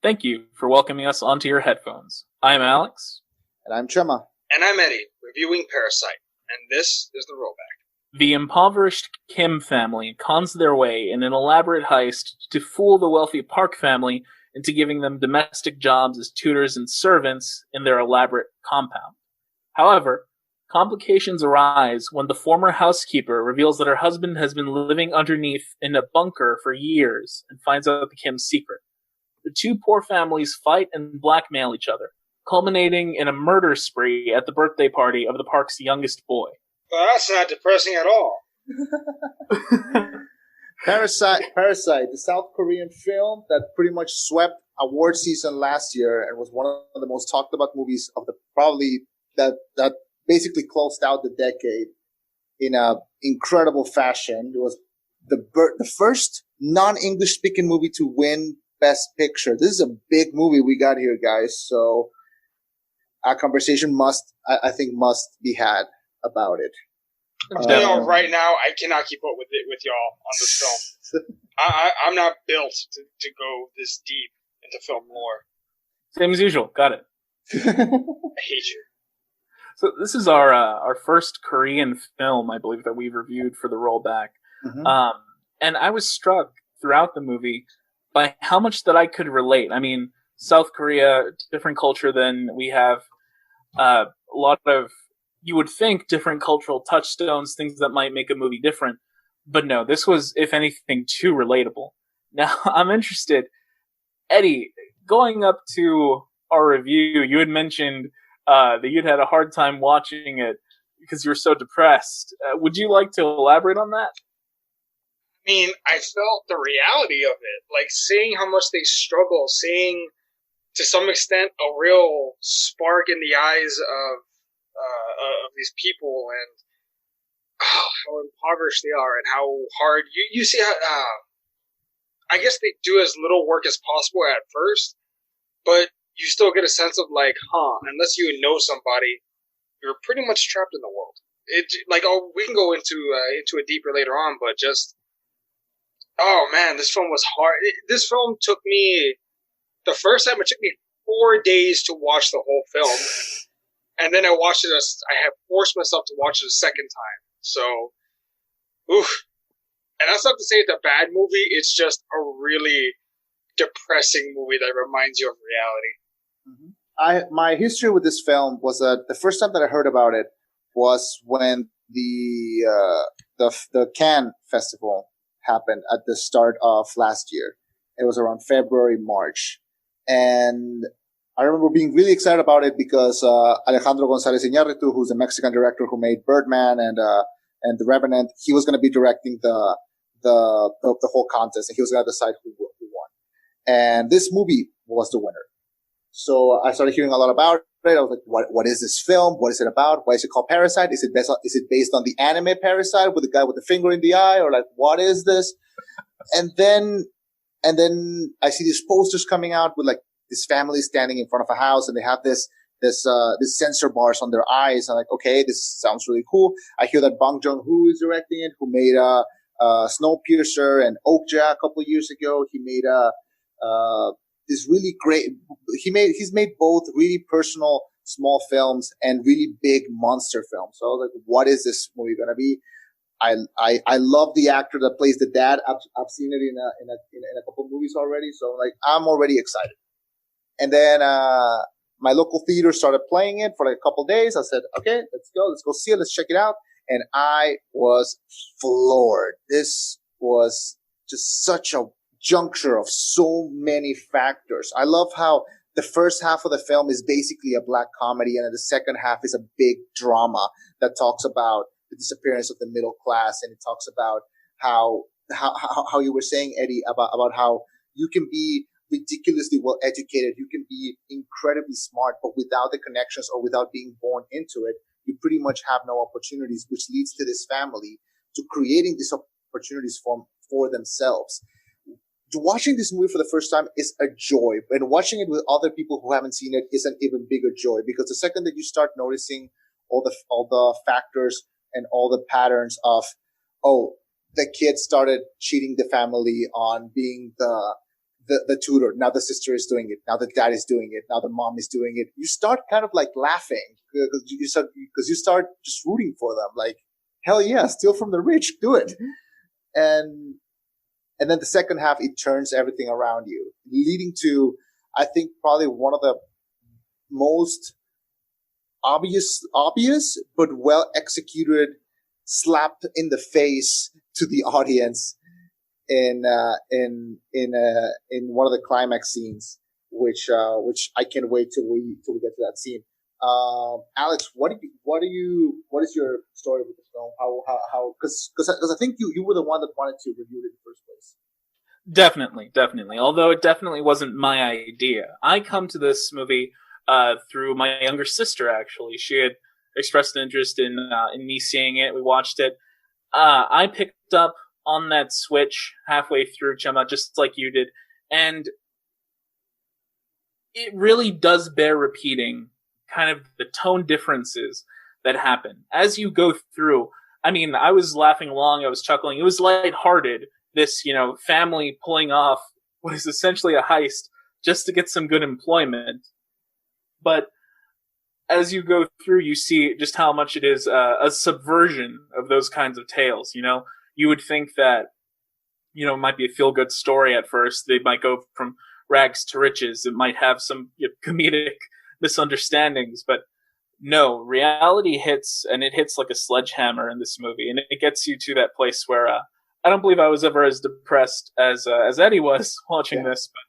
Thank you for welcoming us onto your headphones. I'm Alex. And I'm Chema. And I'm Eddie, reviewing Parasite. And this is the rollback. The impoverished Kim family cons their way in an elaborate heist to fool the wealthy Park family into giving them domestic jobs as tutors and servants in their elaborate compound. However, complications arise when the former housekeeper reveals that her husband has been living underneath in a bunker for years and finds out the Kim's secret. The two poor families fight and blackmail each other, culminating in a murder spree at the birthday party of the park's youngest boy. Well, that's not depressing at all. Parasite, the South Korean film that pretty much swept award season last year and was one of the most talked about movies of the that basically closed out the decade in a incredible fashion. It was the first non-English speaking movie to win Best Picture. This is a big movie we got here, guys. So our conversation must be had about it. Right now, I cannot keep up with y'all on this film. I'm not built to go this deep into film lore. Same as usual. Got it. I hate you. So this is our first Korean film, I believe, that we've reviewed for the rollback. Mm-hmm. And I was struck throughout the movie by how much that I could relate. I mean, South Korea, different culture than we have. A lot of, you would think, different cultural touchstones, things that might make a movie different. But no, this was, if anything, too relatable. Now, I'm interested. Eddie, going up to our review, you had mentioned that you'd had a hard time watching it because you were so depressed. Would you like to elaborate on that? I mean, I felt the reality of it, like seeing how much they struggle, seeing to some extent a real spark in the eyes of these people, and how impoverished they are, and how hard you see how I guess they do as little work as possible at first, but you still get a sense of like, unless you know somebody, you're pretty much trapped in the world. We can go into it deeper later on, but just, oh man, this film was hard. This film took me, the first time it took me 4 days to watch the whole film. And then I watched it, I have forced myself to watch it a second time. So, oof. And that's not to say it's a bad movie, it's just a really depressing movie that reminds you of reality. Mm-hmm. My history with this film was that the first time that I heard about it was when the Cannes Festival happened at the start of last year. It was around February, March. And I remember being really excited about it because Alejandro González Iñárritu, who's a Mexican director who made Birdman and The Revenant, he was going to be directing the whole contest, and he was going to decide who won. And this movie was the winner. So I started hearing a lot about it. I was like, what is this film? What is it about? Why is it called Parasite? Is it based on the anime Parasite with the guy with the finger in the eye? Or like, what is this? And then I see these posters coming out with like this family standing in front of a house, and they have this sensor bars on their eyes. I'm like, okay, this sounds really cool. I hear that Bong Joon-ho is directing it, who made Snowpiercer and Okja a couple of years ago. He made this really great. He's made both really personal small films and really big monster films. So I was like, what is this movie gonna be? I love the actor that plays the dad. I've seen it in a couple of movies already. So like, I'm already excited. And then my local theater started playing it for like a couple of days. I said, okay, let's go see it. Let's check it out. And I was floored. This was just such a juncture of so many factors. I love how the first half of the film is basically a black comedy, and then the second half is a big drama that talks about the disappearance of the middle class, and it talks about how you were saying, Eddie, about how you can be ridiculously well educated, you can be incredibly smart, but without the connections or without being born into it, you pretty much have no opportunities, which leads to this family to creating these opportunities for themselves. Watching this movie for the first time is a joy, and watching it with other people who haven't seen it is an even bigger joy, because the second that you start noticing all the factors and all the patterns of, oh, the kid started cheating the family on being the the tutor, now the sister is doing it, now the dad is doing it, now the mom is doing it. You start kind of like laughing because you start just rooting for them. Like, hell yeah, steal from the rich, do it. And then the second half, it turns everything around you, leading to, I think, probably one of the most obvious, but well executed slap in the face to the audience in one of the climax scenes, which I can't wait till we get to that scene. Alex, what is your story with this film? How because I think you were the one that wanted to review it in the first place. Definitely. Although it definitely wasn't my idea. I come to this movie through my younger sister. Actually, she had expressed an interest in me seeing it. We watched it. I picked up on that switch halfway through, Chema, just like you did, and it really does bear repeating. Kind of the tone differences that happen as you go through. I mean, I was laughing along, I was chuckling. It was lighthearted. This, family pulling off what is essentially a heist just to get some good employment. But as you go through, you see just how much it is a subversion of those kinds of tales. You would think that, it might be a feel-good story at first. They might go from rags to riches. It might have some comedic misunderstandings, but no, reality hits, and it hits like a sledgehammer in this movie, and it gets you to that place where I don't believe I was ever as depressed as Eddie was watching this, but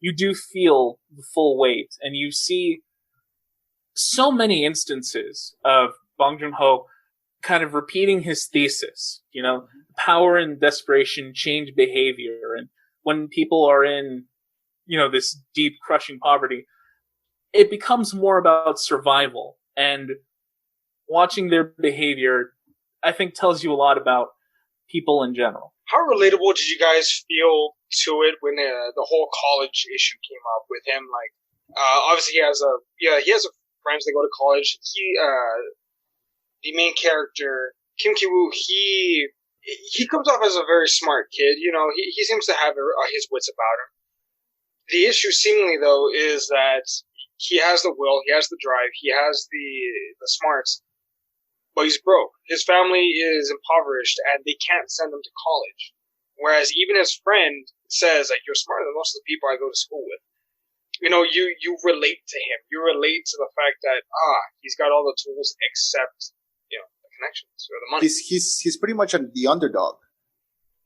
you do feel the full weight, and you see so many instances of Bong Joon-ho kind of repeating his thesis, power and desperation change behavior, and when people are in, this deep, crushing poverty, it becomes more about survival, and watching their behavior, I think, tells you a lot about people in general. How relatable did you guys feel to it when the whole college issue came up with him? Like, obviously he has friends that go to college. The main character, Kim Ki-woo, he comes off as a very smart kid. He seems to have his wits about him. The issue, seemingly, though, is that he has the will, he has the drive, he has the smarts, but he's broke. His family is impoverished, and they can't send him to college. Whereas even his friend says, like, you're smarter than most of the people I go to school with. You relate to him. You relate to the fact that, he's got all the tools except, the connections or the money. He's pretty much the underdog.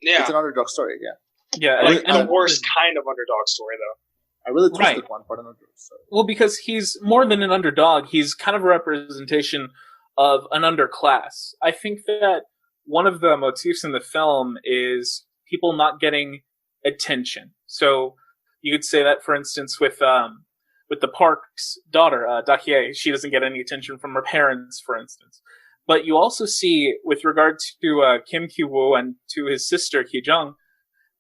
Yeah. It's an underdog story, yeah. Yeah, the worst kind of underdog story, though. I really twisted one part of the story. Well, because he's more than an underdog. He's kind of a representation of an underclass. I think that one of the motifs in the film is people not getting attention. So you could say that, for instance, with the Park's daughter, Dakie, she doesn't get any attention from her parents, for instance. But you also see, with regard to Kim Ki-woo and to his sister, Ki-jung,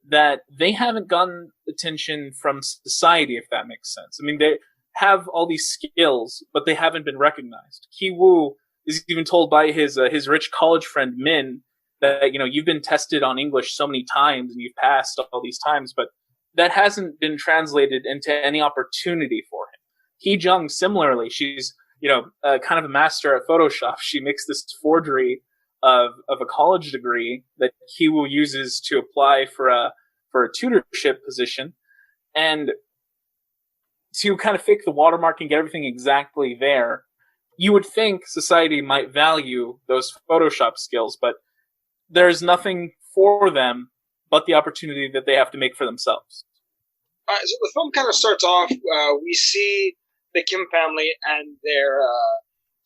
that they haven't gotten attention from society, if that makes sense. I mean, they have all these skills, but they haven't been recognized. Ki-woo is even told by his rich college friend, Min, that, you've been tested on English so many times and you've passed all these times, but that hasn't been translated into any opportunity for him. Ki-jung, similarly, she's, kind of a master at Photoshop. She makes this forgery of a college degree that Ki-woo uses to apply for a tutorship position, and to kind of fake the watermark and get everything exactly there. You would think society might value those Photoshop skills, but there's nothing for them but the opportunity that they have to make for themselves. So the film kind of starts off, we see the Kim family and their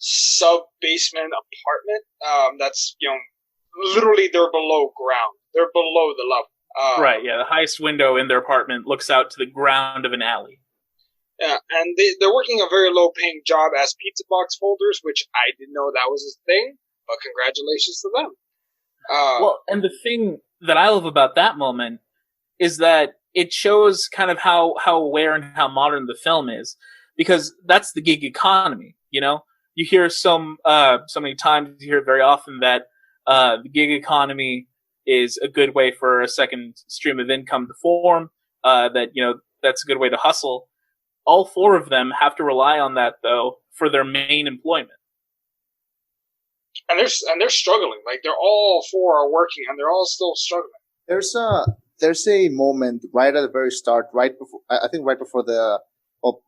sub-basement apartment. That's, literally they're below ground. They're below the level. Right, yeah. The highest window in their apartment looks out to the ground of an alley. Yeah, and they're working a very low-paying job as pizza box folders, which I didn't know that was a thing, but congratulations to them. Well, and the thing that I love about that moment is that it shows kind of how aware and how modern the film is, because that's the gig economy, You hear so many times, you hear it very often that the gig economy is a good way for a second stream of income to form. that, that's a good way to hustle. All four of them have to rely on that, though, for their main employment. And they're struggling. Like, they're all four are working, and they're all still struggling. There's a moment right at the very start, right before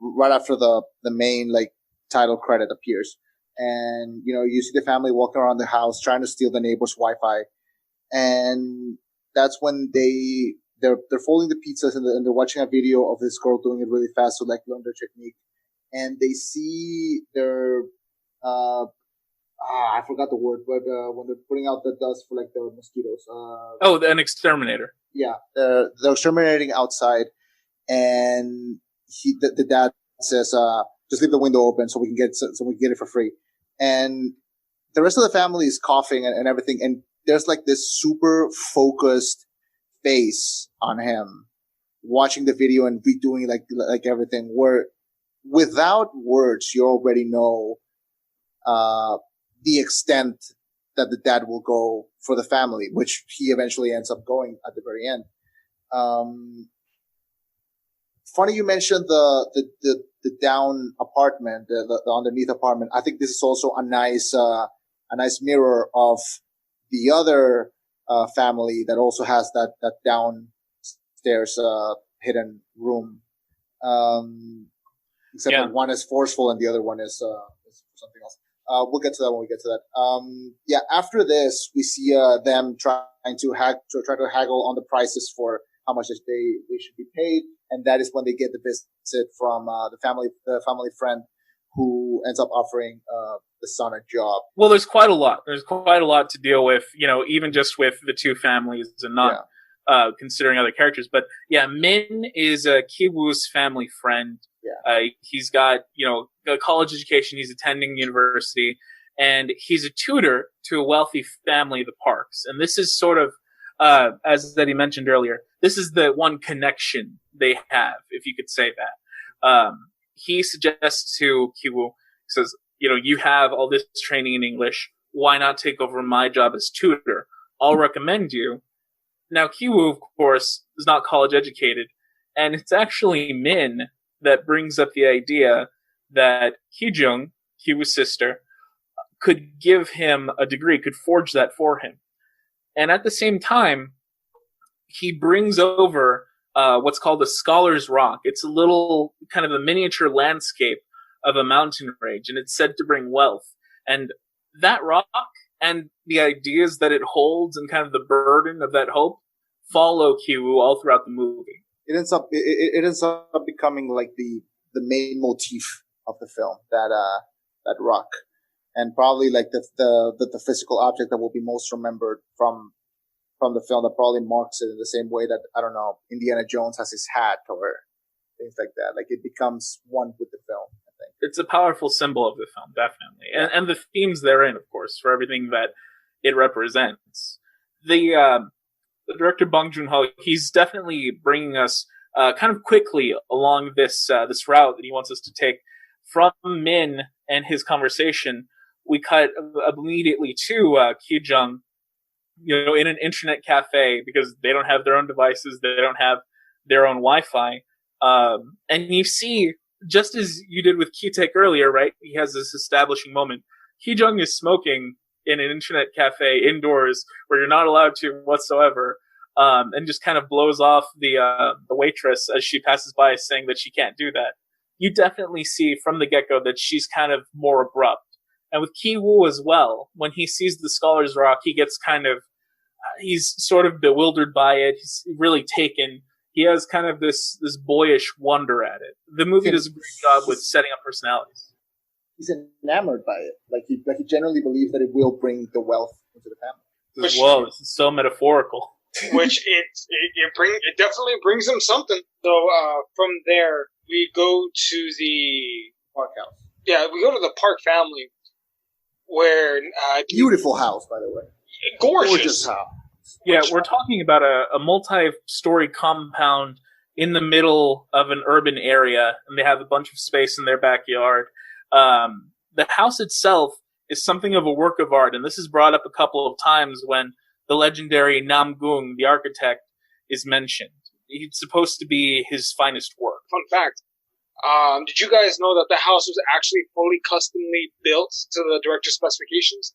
right after the main like title credit appears, and you see the family walking around the house trying to steal the neighbor's Wi-Fi, and that's when they're folding the pizzas and they're watching a video of this girl doing it really fast to like learn their technique, and they see their I forgot the word, but when they're putting out the dust for like the mosquitoes. An exterminator. Yeah, they're exterminating outside, and the dad says, "Just leave the window open so we can get it for free." And the rest of the family is coughing and everything, and there's like this super focused face on him watching the video and redoing like everything. Where without words, you already know the extent that the dad will go for the family, which he eventually ends up going at the very end. Funny you mentioned the down apartment, the underneath apartment. I think this is also a nice mirror of the other family that also has that downstairs hidden room. Except that one is forceful and the other one is something else. We'll get to that when we get to that. After this, we see them trying to haggle on the prices for how much they should be paid, and that is when they get the visit from the family friend who ends up offering the son a job. Well, there's quite a lot. There's quite a lot to deal with, even just with the two families and not considering other characters. But yeah, Min is Ki-woo's family friend. Yeah. He's got, a college education. He's attending university, and he's a tutor to a wealthy family, the Parks. And this is sort of, as Eddie mentioned earlier, this is the one connection they have, if you could say that. He suggests to Ki-woo, says, you have all this training in English. Why not take over my job as tutor? I'll recommend you. Now, Ki-woo, of course, is not college educated, and it's actually Min that brings up the idea that Ki-jung, Ki-woo's sister, could give him a degree, could forge that for him. And at the same time, he brings over what's called a Scholar's Rock. It's a little kind of a miniature landscape of a mountain range, and it's said to bring wealth. And that rock and the ideas that it holds and kind of the burden of that hope follow Ki-woo all throughout the movie. It ends up becoming like the main motif of the film, that rock, and probably like the physical object that will be most remembered from the film, that probably marks it in the same way that, I don't know, Indiana Jones has his hat or things like that. Like, it becomes one with the film, I think. It's a powerful symbol of the film, definitely. Yeah. And the themes therein, of course, for everything that it represents. The director Bong Joon-ho, he's definitely bringing us kind of quickly along this route that he wants us to take. From Min and his conversation, we cut immediately to Ki-jung, in an internet cafe, because they don't have their own devices, they don't have their own Wi-Fi. And you see, just as you did with Ki-taek earlier, right? He has this establishing moment. Ki-jung is smoking in an internet cafe indoors where you're not allowed to whatsoever, and just kind of blows off the waitress as she passes by, saying that she can't do that. You definitely see from the get-go that she's kind of more abrupt. And with Ki-woo as well, when he sees the Scholar's Rock, he gets kind of, he's sort of bewildered by it. He's really taken. He has kind of this boyish wonder at it. The movie does a great job with setting up personalities. He's enamored by it. Like he generally believes that it will bring the wealth into the family. Whoa, this is so metaphorical. Which it definitely brings him something. So from there we go to the Park house. Yeah, we go to the Park family, where beautiful house, by the way. Gorgeous house. Yeah, we're talking about a multi-story compound in the middle of an urban area, and they have a bunch of space in their backyard. The house itself is something of a work of art, and this is brought up a couple of times when the legendary Nam Gung, the architect, is mentioned. it's supposed to be his finest work. Fun fact. Did you guys know that the house was actually fully customly built to the director's specifications?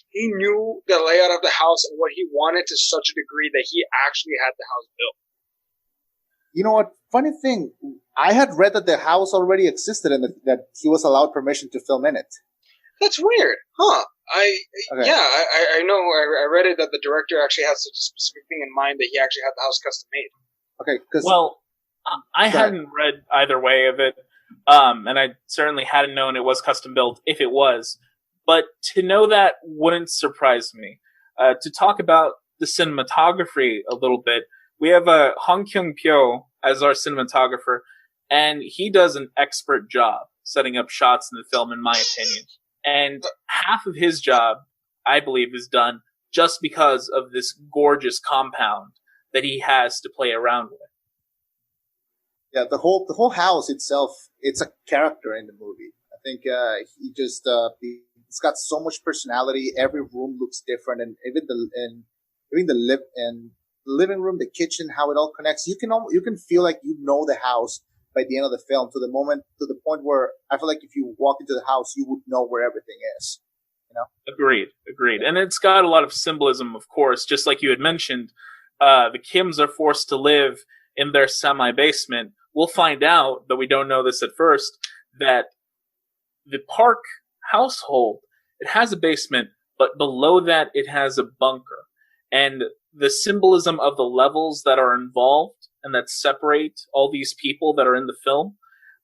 He knew the layout of the house and what he wanted to such a degree that he actually had the house built. You know what? Funny thing, I had read that the house already existed and that he was allowed permission to film in it. That's weird, huh? I know. I read it that the director actually had such a specific thing in mind that he actually had the house custom made. Okay, well, I hadn't read either way of it, and I certainly hadn't known it was custom built if it was. But to know that wouldn't surprise me. To talk about the cinematography a little bit, we have Hong Kyung-pyo as our cinematographer, and he does an expert job setting up shots in the film, in my opinion. And half of his job, I believe, is done just because of this gorgeous compound that he has to play around with. Yeah, the whole house itself, it's a character in the movie. I think he just it's got so much personality. Every room looks different, and even the living room, the kitchen, how it all connects. You can feel like you know the house by the end of the film, to the point where I feel like if you walk into the house, you would know where everything is. You know? Agreed. And it's got a lot of symbolism, of course, just like you had mentioned. The Kims are forced to live in their semi-basement. We'll find out, though we don't know this at first, that the Park household, it has a basement, but below that it has a bunker. And the symbolism of the levels that are involved and that separate all these people that are in the film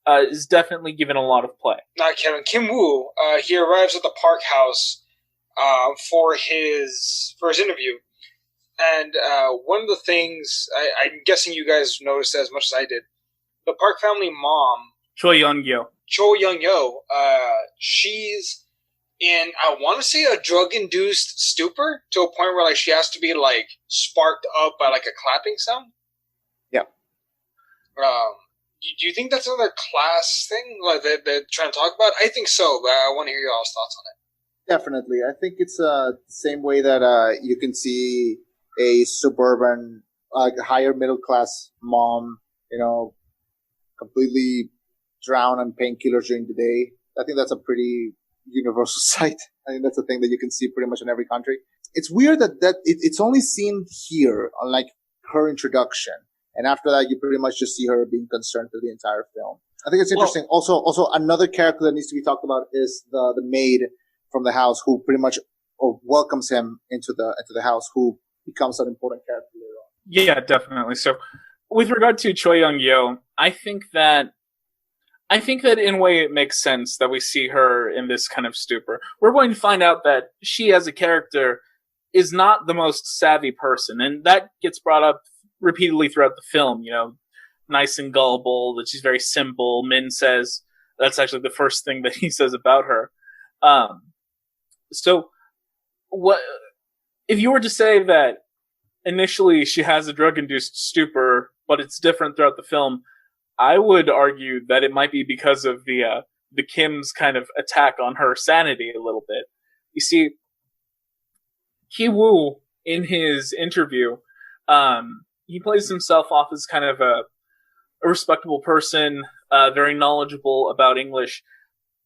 is definitely given a lot of play. Now, Kevin, Kim Woo, he arrives at the Park house for his interview. And one of the things, I'm guessing you guys noticed as much as I did, the Park family mom, Cho Young-yo, she's in, I want to say, a drug-induced stupor to a point where like she has to be like sparked up by like a clapping sound. Yeah. Do you think that's another class thing like they're trying to talk about? I think so, but I want to hear y'all's thoughts on it. Definitely. I think it's the same way that you can see a suburban, higher middle class mom, completely drown on painkillers during the day. I think that's a pretty universal sight. I think that's a thing that you can see pretty much in every country. It's weird that it's only seen here on like her introduction. And after that, you pretty much just see her being concerned through the entire film. I think it's interesting. Also, another character that needs to be talked about is the maid from the house who pretty much welcomes him into the house, who becomes an important character later on. Yeah, definitely. So, with regard to Choi Young-yo, I think that in a way it makes sense that we see her in this kind of stupor. We're going to find out that she, as a character, is not the most savvy person, and that gets brought up repeatedly throughout the film. Nice and gullible, that she's very simple. Min says that's actually the first thing that he says about her. So, what if you were to say that initially she has a drug-induced stupor, but it's different throughout the film? I would argue that it might be because of the Kim's kind of attack on her sanity a little bit. You see, Ki Woo, in his interview, he plays himself off as kind of a respectable person, very knowledgeable about English,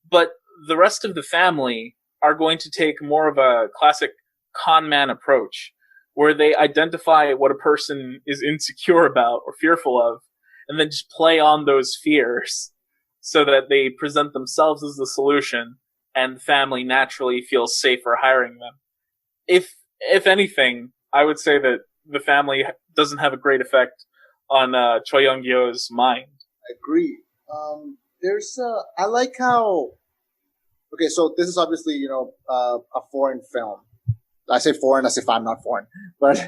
but the rest of the family are going to take more of a classic con man approach, where they identify what a person is insecure about or fearful of, and then just play on those fears so that they present themselves as the solution, and the family naturally feels safer hiring them. If anything, I would say that the family doesn't have a great effect on Choi Young-yo's mind. I agree. I like how. Okay, so this is obviously a foreign film. I say foreign as if I'm not foreign, but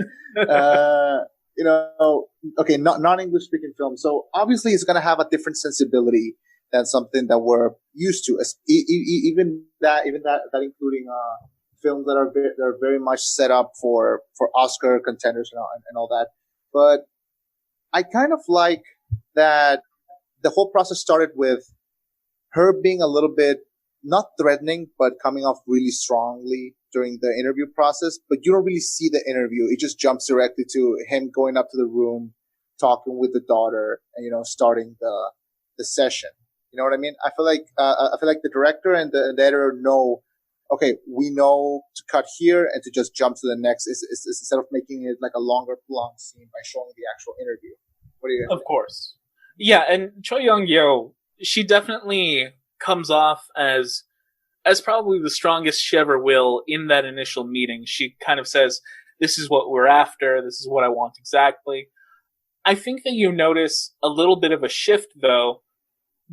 okay, non-English speaking film. So obviously it's going to have a different sensibility than something that we're used to. Even that including films that are very much set up for Oscar contenders and all that. But I kind of like that the whole process started with her being a little bit not threatening, but coming off really strongly during the interview process. But you don't really see the interview. It just jumps directly to him going up to the room, talking with the daughter and, starting the session. You know what I mean? I feel like the director and the editor know, okay, we know to cut here and to just jump to the next is instead of making it like a longer long scene by showing the actual interview. What do you guys think? Of course. Yeah, and Choi Young-yo, she definitely comes off as probably the strongest she ever will in that initial meeting. She kind of says, this is what we're after, this is what I want exactly. I think that you notice a little bit of a shift, though,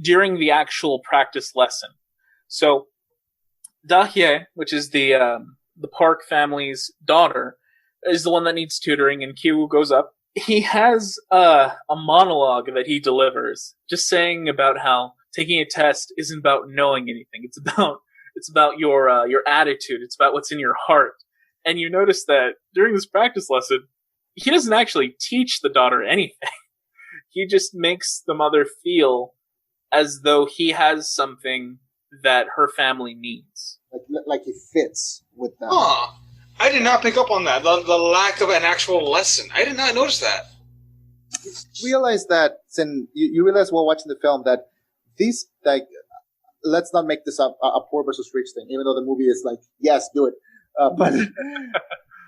during the actual practice lesson. So, Da-hye, which is the Park family's daughter, is the one that needs tutoring, and Kyu goes up. He has a monologue that he delivers, just saying about how taking a test isn't about knowing anything. It's about your attitude. It's about what's in your heart. And you notice that during this practice lesson, he doesn't actually teach the daughter anything. He just makes the mother feel as though he has something that her family needs. Like he fits with them. Huh. I did not pick up on that. The lack of an actual lesson. I did not notice that. You realize that, you realize while watching the film that these, like, let's not make this a poor versus rich thing, even though the movie is like, yes, do it.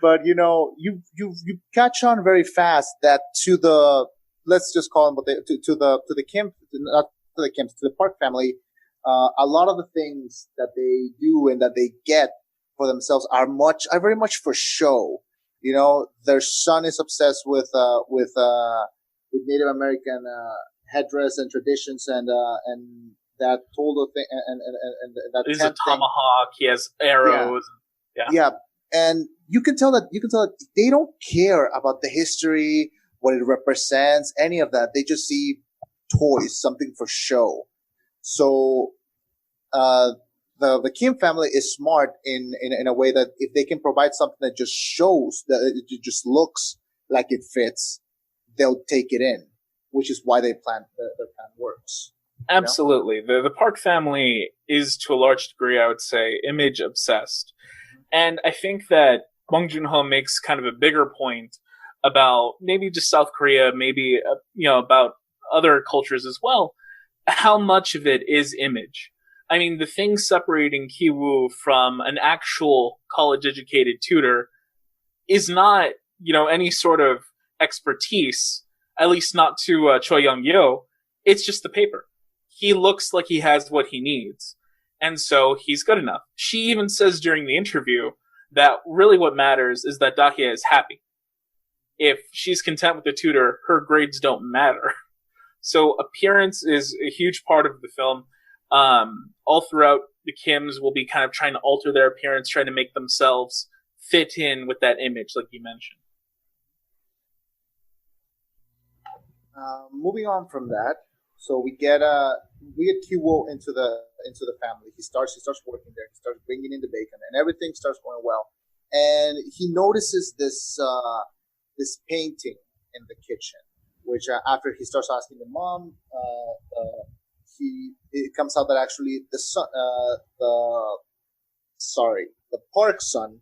But you catch on very fast that to the, let's just call them to the Kim, not to the Kims, to the Park family, a lot of the things that they do and that they get for themselves are very much for show. Their son is obsessed with Native American headdress and traditions, and that Toldo thing, and that he's a tomahawk. He has arrows. Yeah, and you can tell that they don't care about the history, what it represents, any of that. They just see toys, something for show. So, the Kim family is smart in a way that if they can provide something that just shows, that it just looks like it fits, they'll take it in, which is why their plan works. Absolutely. The Park family is, to a large degree, I would say, image obsessed. And I think that Bong Joon-ho makes kind of a bigger point about maybe just South Korea, maybe, about other cultures as well, how much of it is image. I mean, the thing separating Ki-woo from an actual college-educated tutor is not, any sort of expertise, at least not to Choi Young-yo. It's just the paper. He looks like he has what he needs, and so he's good enough. She even says during the interview that really what matters is that Da-hye is happy. If she's content with the tutor, her grades don't matter. So appearance is a huge part of the film. All throughout, the Kims will be kind of trying to alter their appearance, trying to make themselves fit in with that image, like you mentioned. Moving on from that, so we get Ki-woo into the family. He starts working there. He starts bringing in the bacon, and everything starts going well. And he notices this painting in the kitchen, which after he starts asking the mom, it comes out that actually the Park son,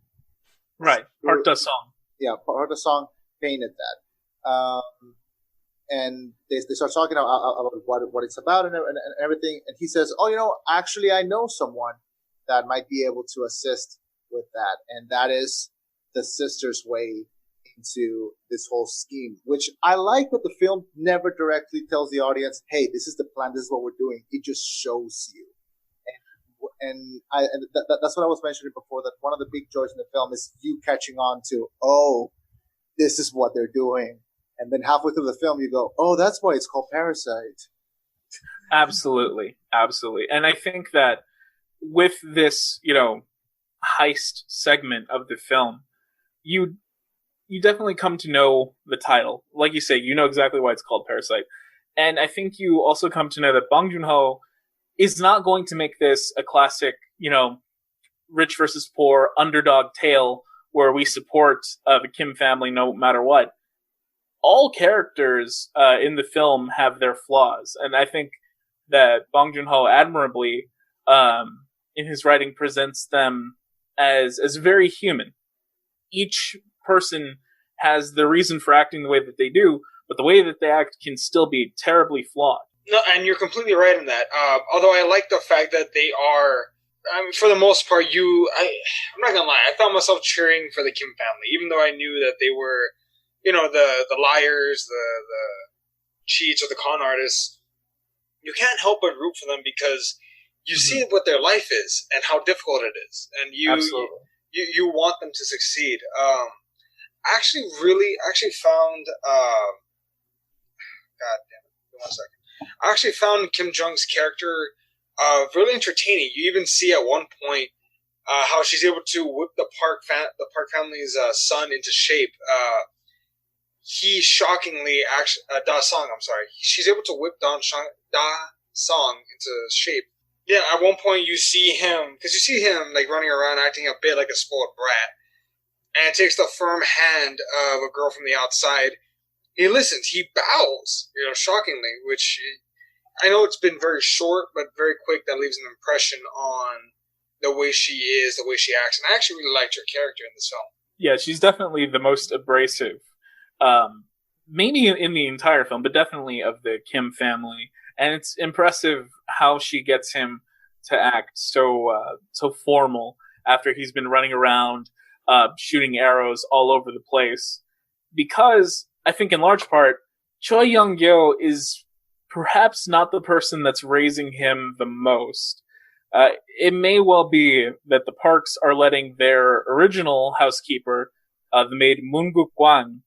right, Park Da-sung, Park Da-sung painted that, and they start talking about what it's about and everything, and he says, actually I know someone that might be able to assist with that, and that is the sister's way into this whole scheme, which I like that the film never directly tells the audience, hey, this is the plan, this is what we're doing. It just shows you. And that's what I was mentioning before, that one of the big joys in the film is you catching on to, oh, this is what they're doing. And then halfway through the film, you go, oh, that's why it's called Parasite. Absolutely. Absolutely. And I think that with this, heist segment of the film, you definitely come to know the title. Like you say, you know exactly why it's called Parasite. And I think you also come to know that Bong Joon-ho is not going to make this a classic, rich versus poor underdog tale where we support the Kim family no matter what. All characters in the film have their flaws. And I think that Bong Joon-ho admirably, in his writing, presents them as very human. Each person has the reason for acting the way that they do, but the way that they act can still be terribly flawed. No, and you're completely right in that. Although I like the fact that they are, for the most part, I'm not gonna lie, I found myself cheering for the Kim family, even though I knew that they were, the liars, the cheats, or the con artists. You can't help but root for them because you see what their life is and how difficult it is, and you want them to succeed. I actually found, God damn it, give me 1 second. I actually found Kim Jong's character really entertaining. You even see at one point how she's able to whip the Park family's son into shape. He shockingly, Da Song, I'm sorry, she's able to whip Da Song into shape. Yeah, at one point you see him like running around acting a bit like a spoiled brat, and takes the firm hand of a girl from the outside. He listens, he bows, shockingly, which I know it's been very short, but very quick. That leaves an impression on the way she is, the way she acts, and I actually really liked her character in this film. Yeah, she's definitely the most abrasive, maybe in the entire film, but definitely of the Kim family. And it's impressive how she gets him to act so formal after he's been running around shooting arrows all over the place. Because I think in large part, Choi Young-gyo is perhaps not the person that's raising him the most. It may well be that the Parks are letting their original housekeeper, the maid Moon Guk-kwang,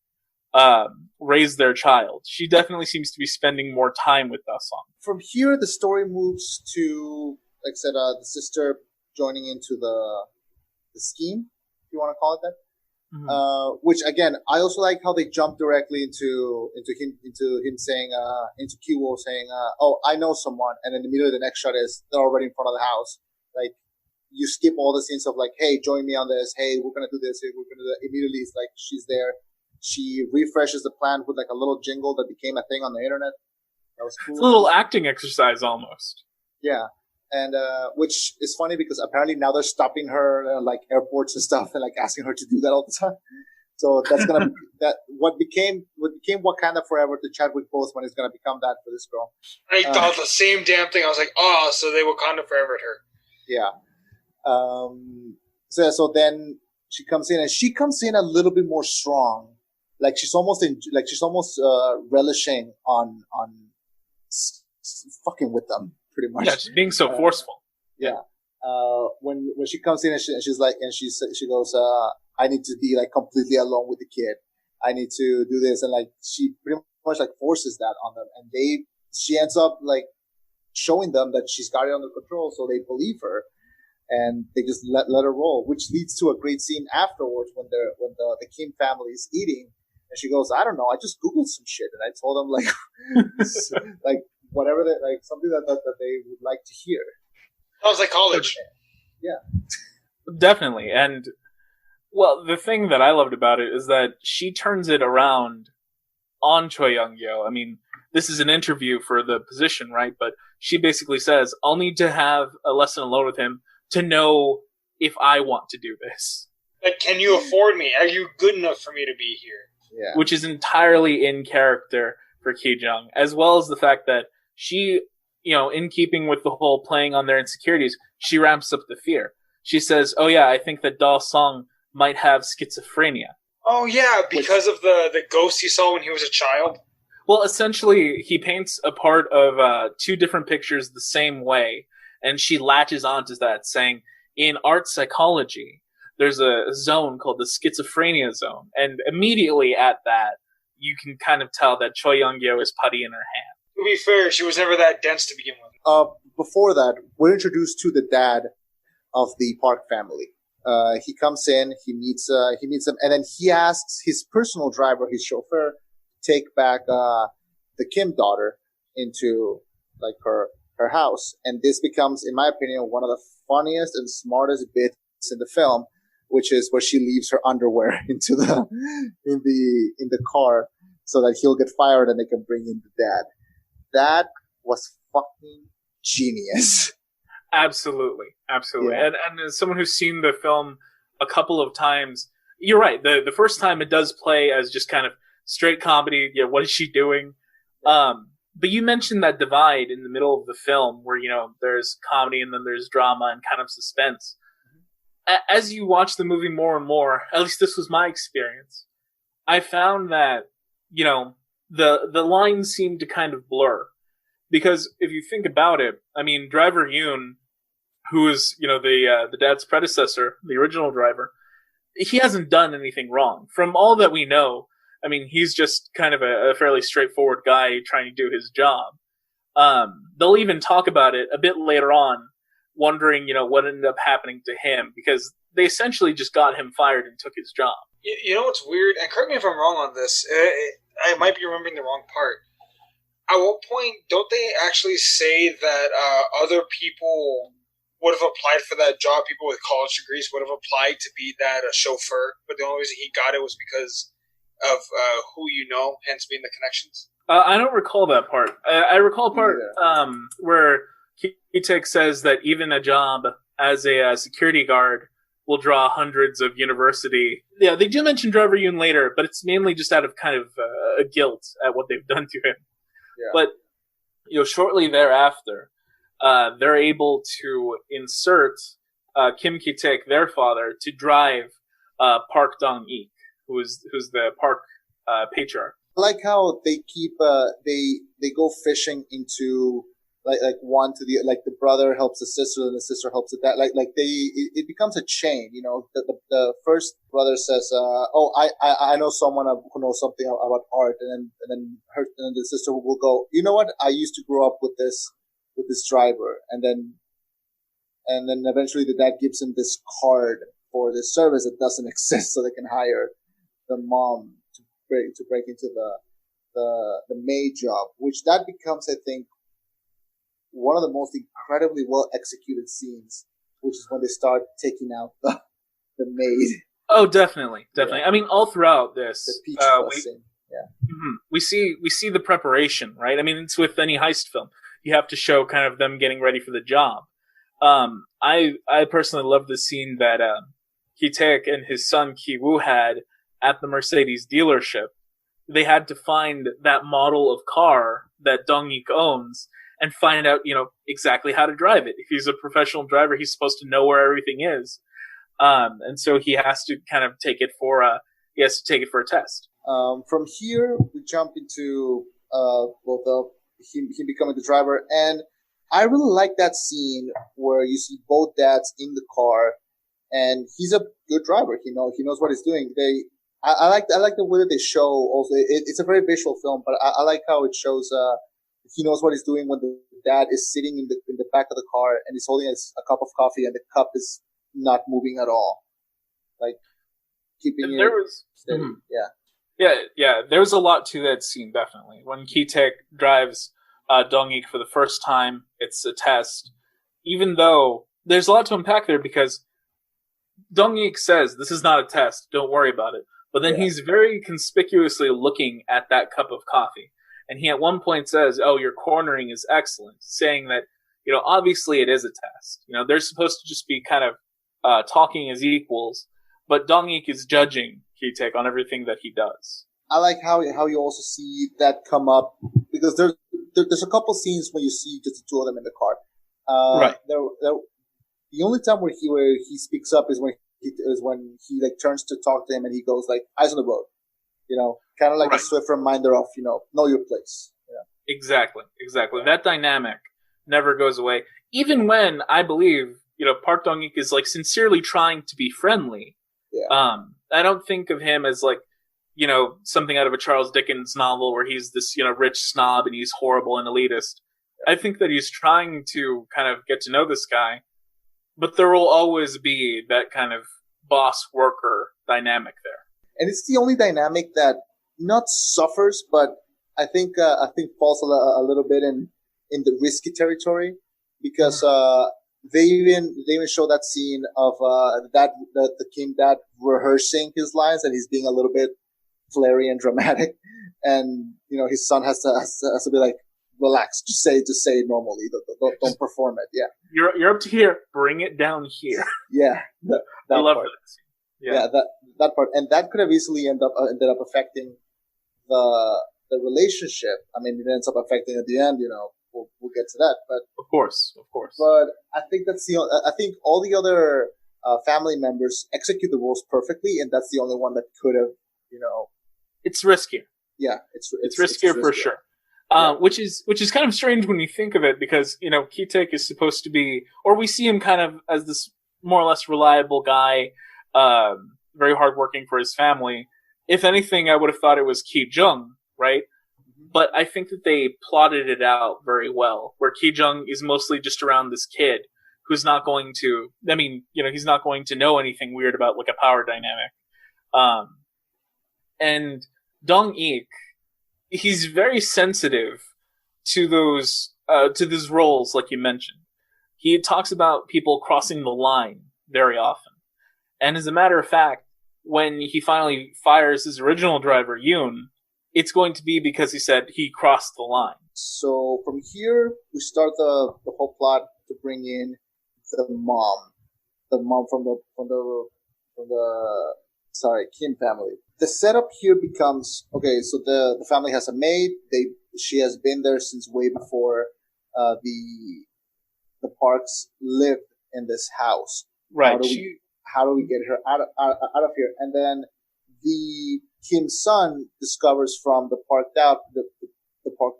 raise their child. She definitely seems to be spending more time with Da-sung. From here, the story moves to, like I said, the sister joining into the scheme, if you want to call it that. Mm-hmm. Which again, I also like how they jump directly into him saying, into Kiwo saying, "Oh, I know someone," and then immediately the next shot is they're already in front of the house. Like, you skip all the scenes of like, "Hey, join me on this. Hey, we're gonna do this. Hey, we're gonna do that." Immediately, it's like she's there. She refreshes the plan with like a little jingle that became a thing on the internet. That was cool. It's a little acting exercise almost. Yeah. And which is funny because apparently now they're stopping her like airports and stuff and like asking her to do that all the time. So that's gonna be that what became Wakanda Forever to Chadwick Boseman is gonna become that for this girl. I thought the same damn thing. I was like, oh, so they Wakanda Forever'd her. Yeah. So then she comes in and she comes in a little bit more strong. Like she's almost relishing on fucking with them. Pretty much. Yeah, she's being so forceful. Yeah. When she comes in and she goes, I need to be like completely alone with the kid. I need to do this, and like she pretty much like forces that on them, and she ends up like showing them that she's got it under control, so they believe her, and they just let her roll, which leads to a great scene afterwards when the Kim family is eating, and she goes, I don't know, I just Googled some shit, and I told them like like. Whatever like something that they would like to hear. Sounds like college. Yeah. Definitely. And well, the thing that I loved about it is that she turns it around on Choi Young-gyo. I mean, this is an interview for the position, right? But she basically says, I'll need to have a lesson alone with him to know if I want to do this. Like, can you afford me? Are you good enough for me to be here? Yeah. Which is entirely in character for Ki Jung, as well as the fact that she, in keeping with the whole playing on their insecurities, she ramps up the fear. She says, oh yeah, I think that Da-sung might have schizophrenia. Oh yeah, because of the ghost he saw when he was a child? Well, essentially, he paints a part of two different pictures the same way, and she latches onto that, saying, in art psychology, there's a zone called the schizophrenia zone, and immediately at that, you can kind of tell that Choi Young-gyo is putty in her hand. To be fair, she was never that dense to begin with. Before that, we're introduced to the dad of the Park family. He comes in, he meets him, and then he asks his personal driver, his chauffeur, to take back the Kim daughter into like her house. And this becomes, in my opinion, one of the funniest and smartest bits in the film, which is where she leaves her underwear in the car so that he'll get fired and they can bring in the dad. That was fucking genius. Absolutely. Yeah. And as someone who's seen the film a couple of times, you're right. The first time it does play as just kind of straight comedy. Yeah, what is she doing? But you mentioned that divide in the middle of the film where, there's comedy and then there's drama and kind of suspense. As you watch the movie more and more, at least this was my experience, I found that, the lines seem to kind of blur. Because if you think about it, I mean, Driver Yoon, who is, the dad's predecessor, the original driver, he hasn't done anything wrong. From all that we know, I mean, he's just kind of a fairly straightforward guy trying to do his job. They'll even talk about it a bit later on, wondering, what ended up happening to him, because they essentially just got him fired and took his job. You know what's weird? And correct me if I'm wrong on this. I might be remembering the wrong part. At what point don't they actually say that other people would have applied for that job? People with college degrees would have applied to be that chauffeur, but the only reason he got it was because of who you know, hence being the connections. I don't recall that part. I recall a part where Kitek says that even a job as a security guard will draw hundreds of university. Yeah, they do mention Driver Yoon later, but it's mainly just out of kind of a guilt at what they've done to him. Yeah. But shortly thereafter, they're able to insert Kim Ki-taek, their father, to drive Park Dong-ik, who's the Park patriarch. I like how they keep they go fishing into like one to the the brother helps the sister and the sister helps the dad. It becomes a chain. The first brother says, "Oh, I know someone who knows something about art," and then the sister will go, "You know what? I used to grow up with this driver," and then eventually the dad gives him this card for this service that doesn't exist, so they can hire the mom to break into the maid job, which that becomes, I think, one of the most incredibly well executed scenes, which is when they start taking out the maid. Oh, definitely. Yeah. I mean, all throughout this, the peach scene. Yeah. Mm-hmm. We see the preparation, right? I mean, it's with any heist film. You have to show kind of them getting ready for the job. I personally love the scene that Ki-taek and his son Ki-woo had at the Mercedes dealership. They had to find that model of car that Dong-ik owns and find out, exactly how to drive it. If he's a professional driver, he's supposed to know where everything is. And so he has to kind of take it for a test. From here, we jump into him becoming the driver. And I really like that scene where you see both dads in the car, and he's a good driver. He knows what he's doing. I like the way that they show also. It's a very visual film, but I like how it shows he knows what he's doing when the dad is sitting in the back of the car and he's holding a cup of coffee and the cup is not moving at all, like keeping it steady. Yeah. There was a lot to that scene, definitely. When Ki-taek drives Dong-ik for the first time, it's a test. Even though there's a lot to unpack there, because Dong-ik says, "This is not a test, don't worry about it." But then he's very conspicuously looking at that cup of coffee. And he at one point says, "Oh, your cornering is excellent," saying that, obviously it is a test. They're supposed to just be kind of talking as equals, but Dong-ik is judging Ki-taek on everything that he does. I like how you also see that come up, because there's a couple scenes when you see just the two of them in the car. Right. The only time where he speaks up is when he turns to talk to him and he goes like, "Eyes on the road," kind of like a swift reminder of know your place. Yeah. Exactly. That dynamic never goes away, even when I believe Park Dong-ik is sincerely trying to be friendly. Yeah. I don't think of him as something out of a Charles Dickens novel where he's this rich snob and he's horrible and elitist. I think that he's trying to kind of get to know this guy, but there will always be that kind of boss-worker dynamic there. And it's the only dynamic that not suffers, but I think falls a little bit in the risky territory, because they even show that scene of the Kim dad rehearsing his lines, and he's being a little bit flary and dramatic, and his son has to be like, "Relax, just say it normally, don't perform it." Yeah, you're up to here, bring it down here. Yeah, I love part. that scene. Yeah, that part, and that could have easily ended up affecting the relationship. I mean, it ends up affecting at the end. We'll get to that, but of course. But I think I think all the other family members execute the roles perfectly, and that's the only one that could have, It's riskier. Yeah, it's riskier for sure. Which is kind of strange when you think of it, because Kitek is supposed to be, or we see him kind of as this more or less reliable guy, very hardworking for his family. If anything, I would have thought it was Ki Jung, right? But I think that they plotted it out very well, where Ki Jung is mostly just around this kid who's not going to, he's not going to know anything weird about like a power dynamic. And Dong Ik, he's very sensitive to those roles, like you mentioned. He talks about people crossing the line very often. And as a matter of fact, when he finally fires his original driver, Yoon, it's going to be because he said he crossed the line. So from here, we start the whole plot to bring in the mom from the Kim family. The setup here becomes, okay, so the family has a maid. She has been there since way before the Parks lived in this house. Right. How do we get her out of here? And then the Kim's son discovers from the Park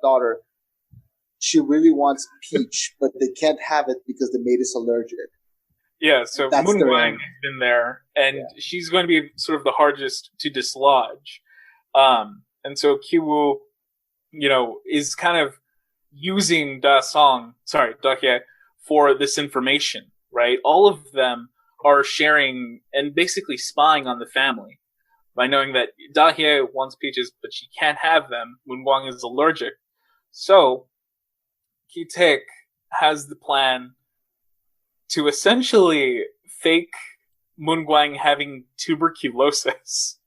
daughter, she really wants peach, but they can't have it because the maid is allergic. Yeah, so Moon Wang has been there, and she's going to be sort of the hardest to dislodge. And so Kiwoo, is kind of using Da Hye for this information, right? All of them are sharing and basically spying on the family by knowing that Da Hye wants peaches, but she can't have them. Moon Wang is allergic. So Ki Taek has the plan to essentially fake Moon Gwang having tuberculosis.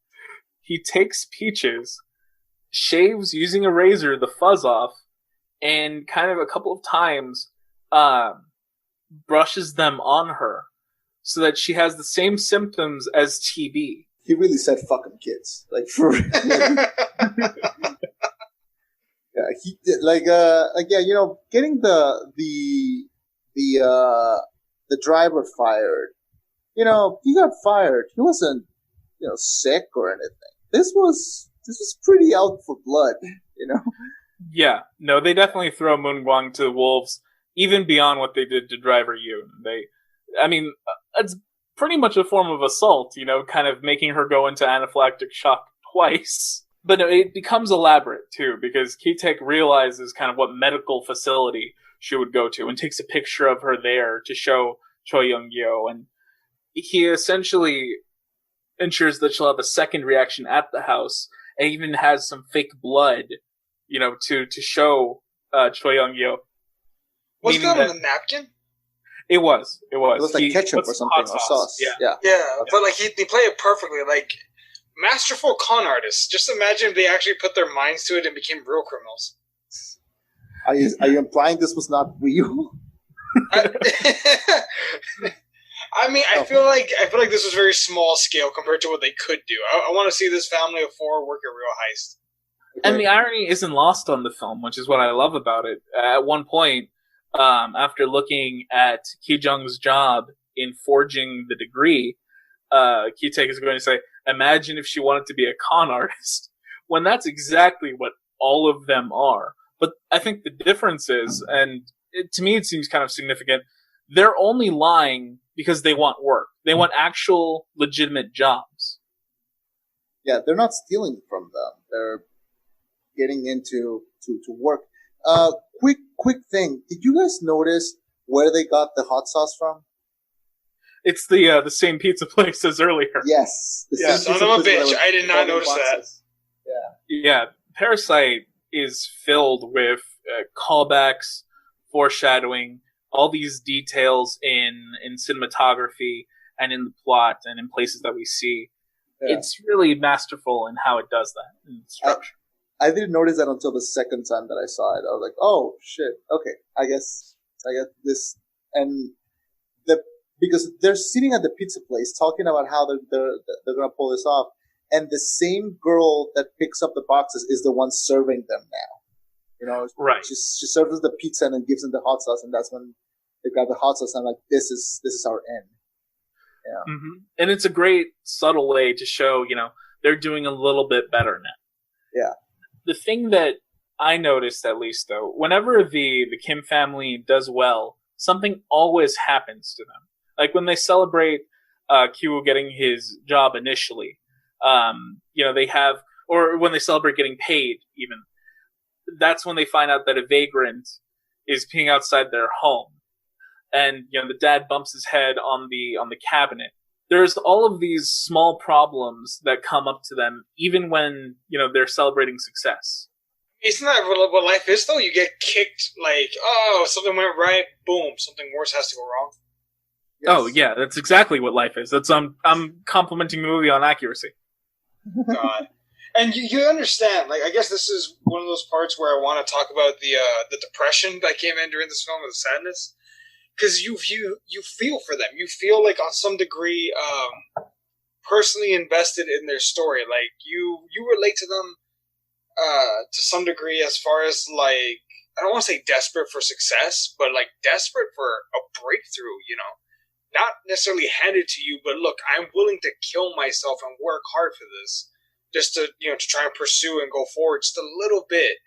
He takes peaches, shaves using a razor the fuzz off, and kind of a couple of times brushes them on her so that she has the same symptoms as TB. He really said "fuck 'em kids," like for real. Getting the driver fired. He got fired. He wasn't, sick or anything. This was pretty out for blood, Yeah, no, they definitely throw Moon Gwang to the wolves, even beyond what they did to driver Yoon. It's pretty much a form of assault, kind of making her go into anaphylactic shock twice. But no, it becomes elaborate, too, because Ki-taek realizes kind of what medical facility she would go to and takes a picture of her there to show Choi Young-gyo. And he essentially ensures that she'll have a second reaction at the house, and even has some fake blood, to show Choi Young-gyo. Was that on the napkin? It was. It was like ketchup or something, or sauce. Yeah. But they play it perfectly. Like, masterful con artists. Just imagine if they actually put their minds to it and became real criminals. Are you implying this was not real? I feel like this was very small scale compared to what they could do. I want to see this family of four work a real heist. Okay. And the irony isn't lost on the film, which is what I love about it. At one point, after looking at Ki Jung's job in forging the degree, Ki Taek is going to say, "Imagine if she wanted to be a con artist," when that's exactly what all of them are. But I think the difference is, and to me it seems kind of significant, they're only lying because they want work. They want actual, legitimate jobs. Yeah, they're not stealing from them. They're getting into to work. Quick thing. Did you guys notice where they got the hot sauce from? It's the same pizza place as earlier. Yes. Son of a bitch. I did not notice that. Yeah. Parasite is filled with callbacks, foreshadowing, all these details in cinematography and in the plot and in places that we see. Yeah. It's really masterful in how it does that in structure. I didn't notice that until the second time that I saw it. I was like, oh shit, okay, I guess this. And because they're sitting at the pizza place talking about how they're gonna pull this off, and the same girl that picks up the boxes is the one serving them now. You know, right? She serves the pizza and then gives them the hot sauce, and that's when they grab the hot sauce. And I'm like, this is our end. Yeah. Mm-hmm. And it's a great subtle way to show, they're doing a little bit better now. Yeah. The thing that I noticed, at least, though, whenever the Kim family does well, something always happens to them. Like when they celebrate Kyu getting his job initially, they have, or when they celebrate getting paid, even, that's when they find out that a vagrant is peeing outside their home. And the dad bumps his head on the cabinet. There's all of these small problems that come up to them, even when they're celebrating success. Isn't that what life is, though? You get kicked, like, oh, something went right, boom, something worse has to go wrong. Yes. Oh yeah, that's exactly what life is. That's I'm complimenting the movie on accuracy. God, and you understand? Like, I guess this is one of those parts where I want to talk about the depression that came in during this film, the sadness. Because you feel for them. You feel like on some degree personally invested in their story. Like you relate to them to some degree as far as like, I don't want to say desperate for success, but like desperate for a breakthrough, Not necessarily handed to you, but look, I'm willing to kill myself and work hard for this. Just to to try and pursue and go forward just a little bit.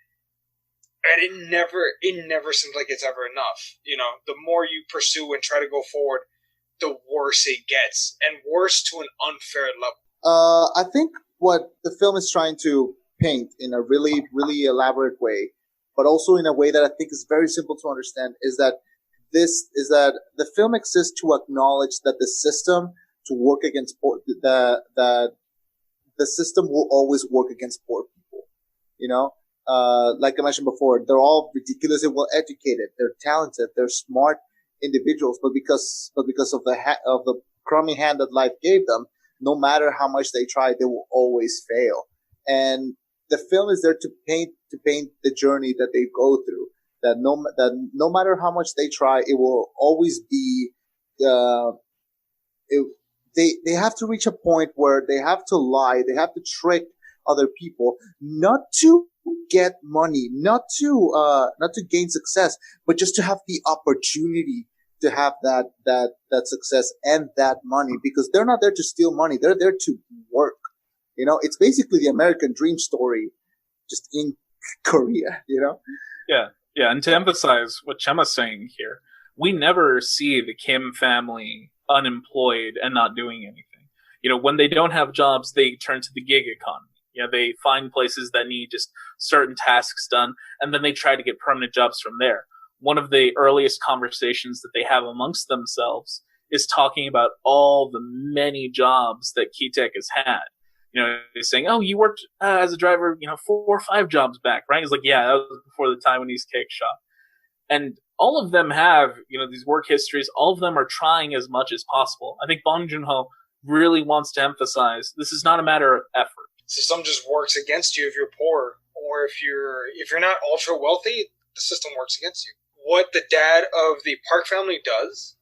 And it never seems like it's ever enough. The more you pursue and try to go forward, the worse it gets, and worse to an unfair level. I think what the film is trying to paint in a really, really elaborate way, but also in a way that I think is very simple to understand, is that the film exists to acknowledge that the system to work against the system will always work against poor people. Like I mentioned before, they're all ridiculously well educated. They're talented. They're smart individuals, but because of the crummy hand that life gave them, no matter how much they try, they will always fail. And the film is there to paint the journey that they go through. That no matter how much they try, it will always be. They have to reach a point where they have to lie. They have to trick other people, not to get money, not to gain success, but just to have the opportunity to have that success and that money, because they're not there to steal money. They're there to work. It's basically the American dream story, just in Korea, Yeah. Yeah. And to emphasize what Chema's saying here, we never see the Kim family unemployed and not doing anything. When they don't have jobs, they turn to the gig economy. They find places that need just certain tasks done, and then they try to get permanent jobs from there. One of the earliest conversations that they have amongst themselves is talking about all the many jobs that Kitek has had. He's saying, oh, you worked as a driver, 4 or 5 jobs back, right? He's like, yeah, that was before the Taiwanese cake shop. And all of them have, these work histories. All of them are trying as much as possible. I think Bong Joon-ho really wants to emphasize this is not a matter of effort. System just works against you if you're poor, or if you're not ultra wealthy, the system works against you. What the dad of the Park family does?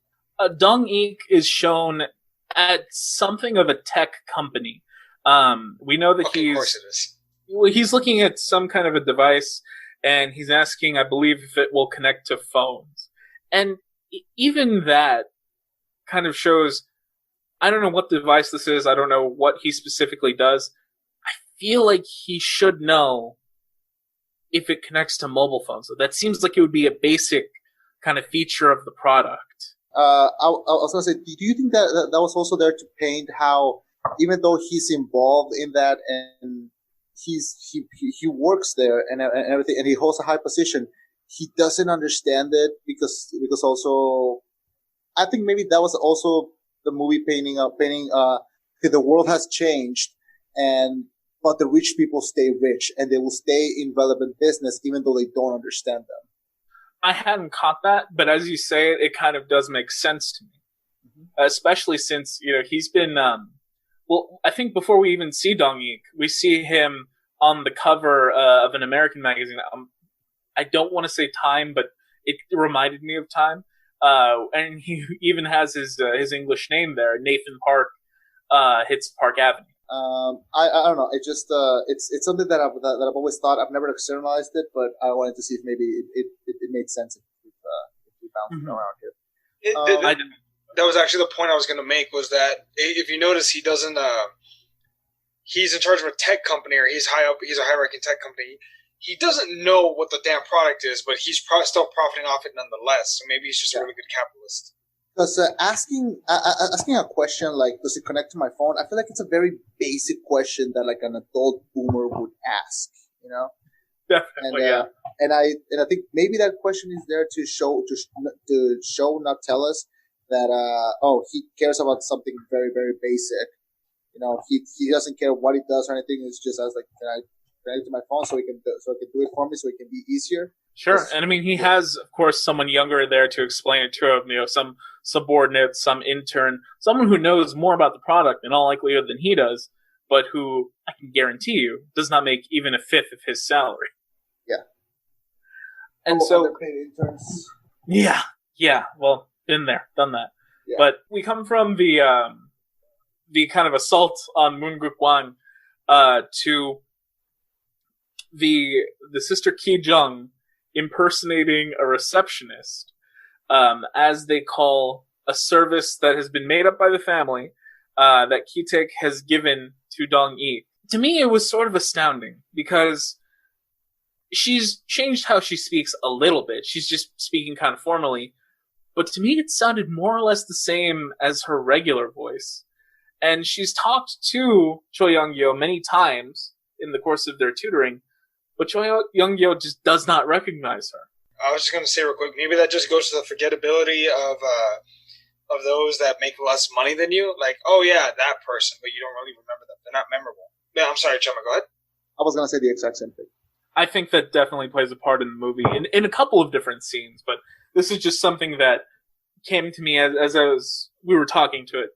Dong-ik is shown at something of a tech company. We know that of course it is. He's looking at some kind of a device, and he's asking, I believe, if it will connect to phones. And even that kind of shows, I don't know what device this is. I don't know what he specifically does. I feel like he should know if it connects to mobile phones. So that seems like it would be a basic kind of feature of the product. I was going to say, do you think that was also there to paint how, even though he's involved in that and he works there and everything, and he holds a high position, he doesn't understand it because also, I think maybe that was also the movie painting the world has changed, but the rich people stay rich and they will stay in relevant business even though they don't understand them. I hadn't caught that, but as you say it, it kind of does make sense to me. Mm-hmm. Especially since, he's been, I think before we even see Dong-ik, we see him on the cover of an American magazine. I don't want to say Time, but it reminded me of Time. And he even has his English name there. Nathan Park hits Park Avenue. I don't know. It just it's something that I've always thought. I've never externalized it, but I wanted to see if maybe it made sense if we bounced Mm-hmm. around here. That was actually the point I was going to make. Was that if you notice, he doesn't. He's in charge of a tech company, or he's high up. He's a high-ranking tech company. He doesn't know what the damn product is, but he's still profiting off it nonetheless. So maybe he's just a really good capitalist. Because asking a question like, does it connect to my phone? I feel like it's a very basic question that like an adult boomer would ask, you know? Definitely, and I think maybe that question is there to show, not tell us that he cares about something very, very basic. You know, he doesn't care what he does or anything. It's just, I was like, can I connect to my phone so it can do it for me, so it can be easier? Sure. And I mean, he has, of course, someone younger there to explain it to him, you know, some subordinate, some intern, someone who knows more about the product in all likelihood than he does, but who, I can guarantee you, does not make even a fifth of his salary. Yeah. And so, underpaid interns. Yeah. Well, been there, done that. Yeah. But we come from the kind of assault on Moon-guk Wang to the sister Ki Jung impersonating a receptionist, as they call a service that has been made up by the family, that Ki-taek has given to Dong-yi. To me, it was sort of astounding, because she's changed how she speaks a little bit. She's just speaking kind of formally, but to me it sounded more or less the same as her regular voice. And she's talked to Choi Young-gyo many times in the course of their tutoring, but Choi Young-gyo just does not recognize her. I was just going to say real quick, maybe that just goes to the forgettability of those that make less money than you. Like, oh yeah, that person, but you don't really remember them. They're not memorable. Yeah, I'm sorry, Chema, go ahead. I was going to say the exact same thing. I think that definitely plays a part in the movie, in a couple of different scenes, but this is just something that came to me as we were talking to it,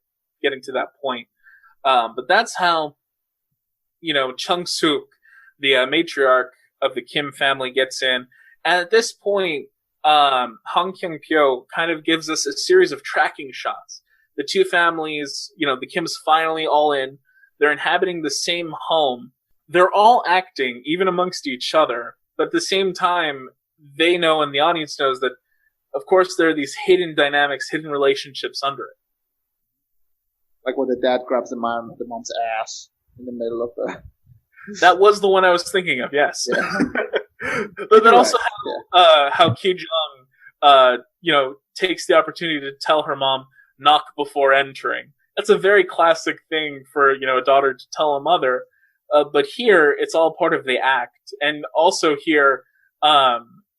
getting to that point. But that's how, you know, Chung-suk, the matriarch of the Kim family, gets in. And at this point, Hong Kyung-pyo kind of gives us a series of tracking shots. The two families, you know, the Kims finally all in. They're inhabiting the same home. They're all acting, even amongst each other. But at the same time, they know, and the audience knows, that, of course, there are these hidden dynamics, hidden relationships under it. Like when the dad grabs the mom's ass in the middle of the... That was the one I was thinking of, yes. Yeah. But then also how Ki Jung, you know, takes the opportunity to tell her mom, knock before entering. That's a very classic thing for, you know, a daughter to tell a mother. But here, it's all part of the act. And also here,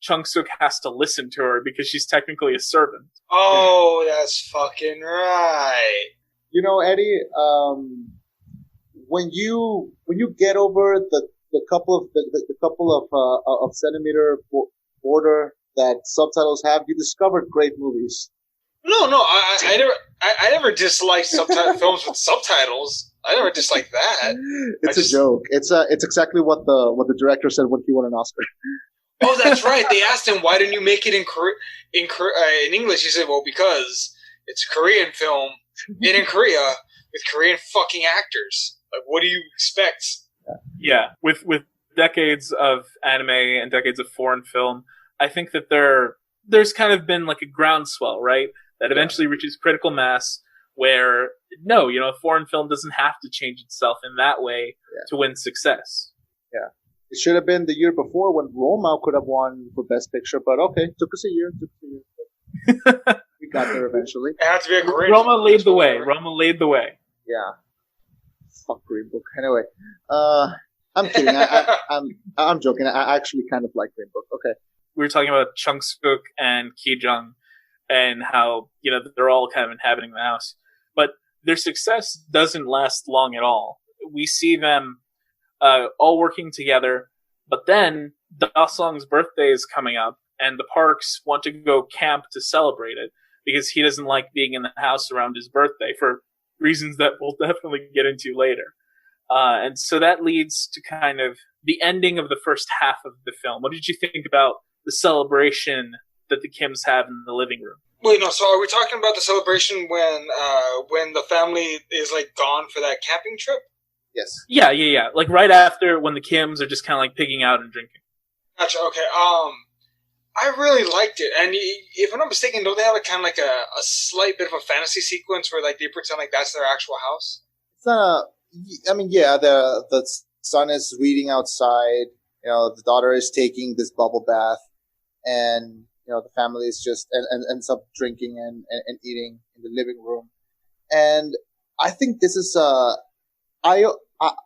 Chung-suk has to listen to her because she's technically a servant. Oh, that's fucking right. You know, Eddie, when you get over the couple of centimeter border that subtitles have, you discovered great movies. No, I never disliked films with subtitles. I never disliked that. It's a joke. It's exactly what the director said when he won an Oscar. Oh, that's right. They asked him, "Why didn't you make it in English?" He said, "Well, because it's a Korean film in Korea with Korean fucking actors. Like, what do you expect?" Yeah, with decades of anime and decades of foreign film, I think that there's kind of been like a groundswell, right? That eventually reaches critical mass where, no, you know, a foreign film doesn't have to change itself in that way to win success. Yeah. It should have been the year before when Roma could have won for Best Picture, but okay, took us a year. We got there eventually. It had to be a Korean Roma laid the way. Roma laid the way. Yeah. Fuck Green Book. Anyway, I'm kidding. I'm joking. I actually kind of like Green Book. Okay. We were talking about Chung-suk and Ki Jung and how, you know, they're all kind of inhabiting the house. But their success doesn't last long at all. We see them all working together, but then Da Song's birthday is coming up, and the Parks want to go camp to celebrate it because he doesn't like being in the house around his birthday for reasons that we'll definitely get into later. And so that leads to kind of the ending of the first half of the film. What did you think about the celebration that the Kims have in the living room? Wait, no. So are we talking about the celebration when the family is like gone for that camping trip? Yes. Yeah. Like right after when the Kims are just kind of like pigging out and drinking. Gotcha. Okay. I really liked it, and if I'm not mistaken, don't they have a slight bit of a fantasy sequence where like they pretend like that's their actual house? It's not. I mean, yeah. The son is reading outside. The daughter is taking this bubble bath, and the family is just and ends up drinking and eating in the living room. And I think this is I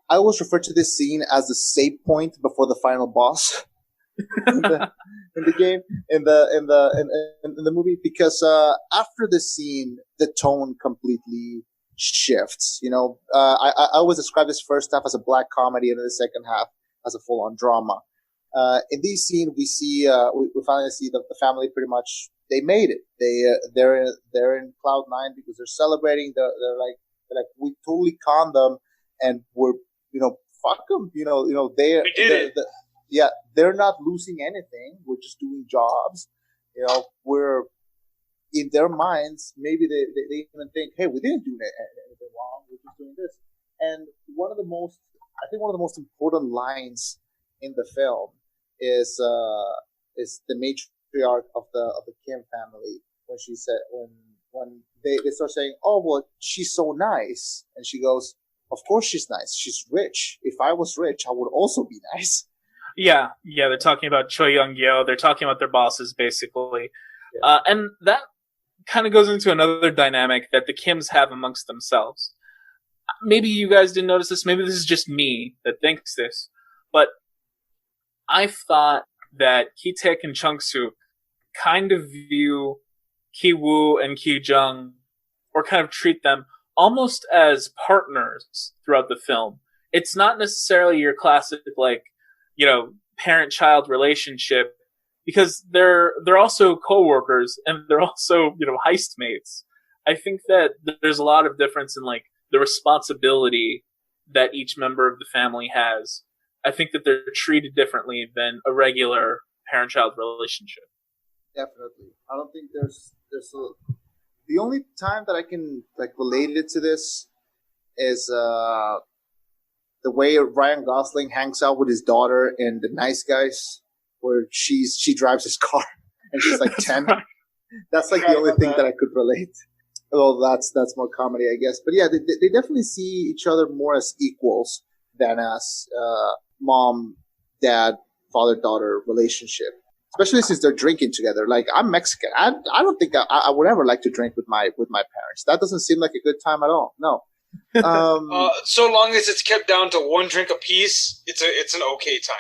always refer to this scene as the save point before the final boss. in the game in the movie, because after this scene the tone completely shifts. I always describe this first half as a black comedy and then the second half as a full-on drama. In this scene we see we finally see the family pretty much they made it. They're in cloud nine because they're celebrating. They're like we totally conned them and we're fuck them. We did it. Yeah, they're not losing anything. We're just doing jobs. We're in their minds. Maybe they even think, hey, we didn't do anything wrong. We're just doing this. And one of the most important lines in the film is the matriarch of the Kim family when she said when they start saying, oh well, she's so nice, and she goes, of course she's nice. She's rich. If I was rich, I would also be nice. Yeah, they're talking about Choi Young-gyo. They're talking about their bosses, basically. Yeah. And that kind of goes into another dynamic that the Kims have amongst themselves. Maybe you guys didn't notice this. Maybe this is just me that thinks this. But I thought that Ki-taek and Chung-suk kind of view Ki-woo and Ki-jung, or kind of treat them almost as partners throughout the film. It's not necessarily your classic, parent-child relationship, because they're also co-workers and they're also, heist mates. I think that there's a lot of difference in the responsibility that each member of the family has. I think that they're treated differently than a regular parent-child relationship. Definitely. I don't think the only time that I can relate it to this is the way Ryan Gosling hangs out with his daughter in The Nice Guys, where she drives his car and she's 10. Right. That's the only thing that I could relate. Well, that's more comedy, I guess. But yeah, they definitely see each other more as equals than as mom, dad, father-daughter relationship. Especially since they're drinking together. I'm Mexican. I don't think I would ever like to drink with my parents. That doesn't seem like a good time at all. No. So long as it's kept down to one drink apiece, it's an okay time.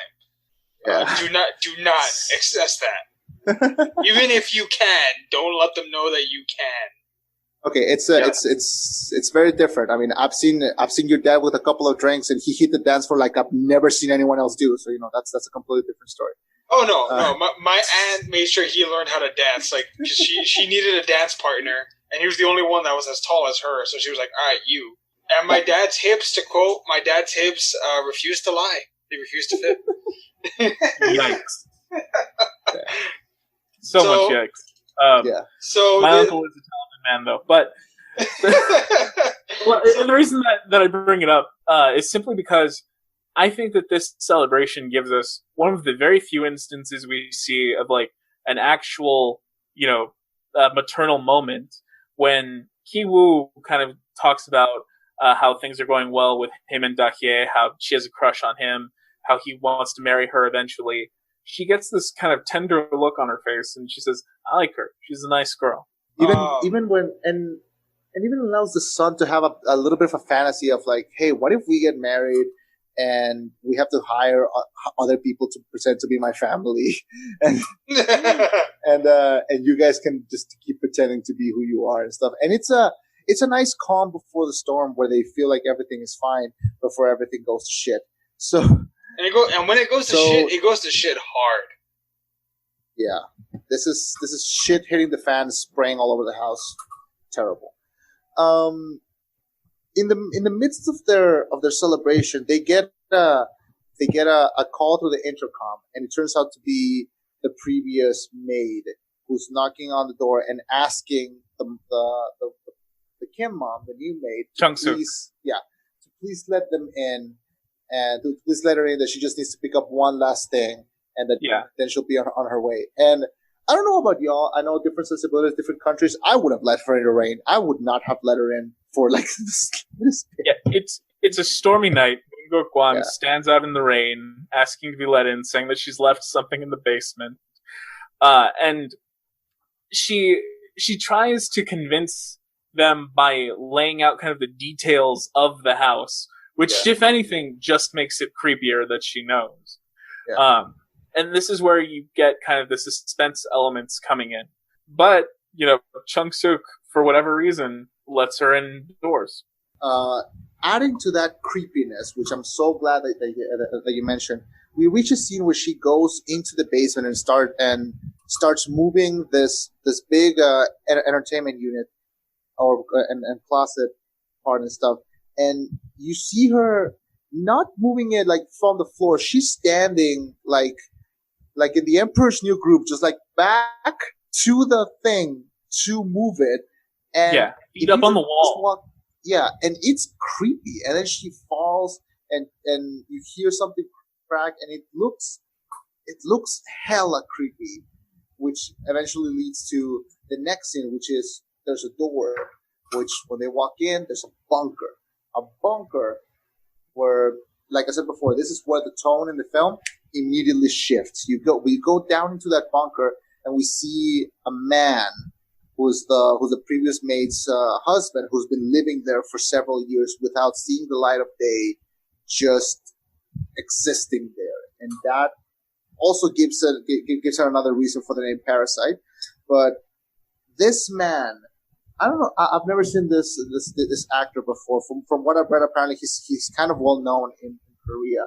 Yeah. Do not excess that. Even if you can, don't let them know that you can. Okay, it's very different. I mean, I've seen your dad with a couple of drinks and he hit the dance floor like I've never seen anyone else do. So that's a completely different story. Oh no! My aunt made sure he learned how to dance. Cause she needed a dance partner, and he was the only one that was as tall as her. So she was like, "All right, you." And my dad's hips, to quote, my dad's hips refuse to lie. They refuse to fit. Yikes! So much yikes. Yeah. So my uncle is a talented man, though. But and the reason that I bring it up is simply because I think that this celebration gives us one of the very few instances we see of an actual, maternal moment when Ki-woo kind of talks about how things are going well with him and Dak-ye, how she has a crush on him, how he wants to marry her eventually. She gets this kind of tender look on her face, and she says, "I like her. She's a nice girl." Even when and even allows the son to have a little bit of a fantasy of hey, what if we get married? And we have to hire other people to pretend to be my family, and you guys can just keep pretending to be who you are and stuff. And it's a nice calm before the storm where they feel like everything is fine before everything goes to shit. So and when it goes to shit, it goes to shit hard. Yeah, this is shit hitting the fan, spraying all over the house. Terrible. In the midst of their celebration, they get a call through the intercom, and it turns out to be the previous maid who's knocking on the door and asking the Kim mom, the new maid, Chung-suk, to please let them in, and to please let her in that she just needs to pick up one last thing, and that then she'll be on her way. And I don't know about y'all. I know different sensibilities, different countries. I would have let her in the rain. I would not have let her in for like this. Yeah, it's a stormy night. Moon Kwon stands out in the rain, asking to be let in, saying that she's left something in the basement. And she tries to convince them by laying out kind of the details of the house, which, if anything, just makes it creepier that she knows. Yeah. And this is where you get kind of the suspense elements coming in. But, Chung-suk, for whatever reason, lets her indoors. Adding to that creepiness, which I'm so glad that you mentioned, we reach a scene where she goes into the basement and starts moving this big entertainment unit and closet part and stuff, and you see her not moving it like from the floor. She's standing like in the Emperor's New Groove, just like back to the thing to move it, and feet up on the wall. And it's creepy. And then she falls, and you hear something crack, and it looks hella creepy, which eventually leads to the next scene, which is there's a door, which when they walk in, there's a bunker where, like I said before, this is where the tone in the film immediately shifts. We go down into that bunker, and we see a man who's the previous maid's husband, who's been living there for several years without seeing the light of day, just existing there, and that also gives her another reason for the name Parasite. But this man, I don't know. I've never seen this actor before. From what I've read, apparently he's kind of well known in Korea.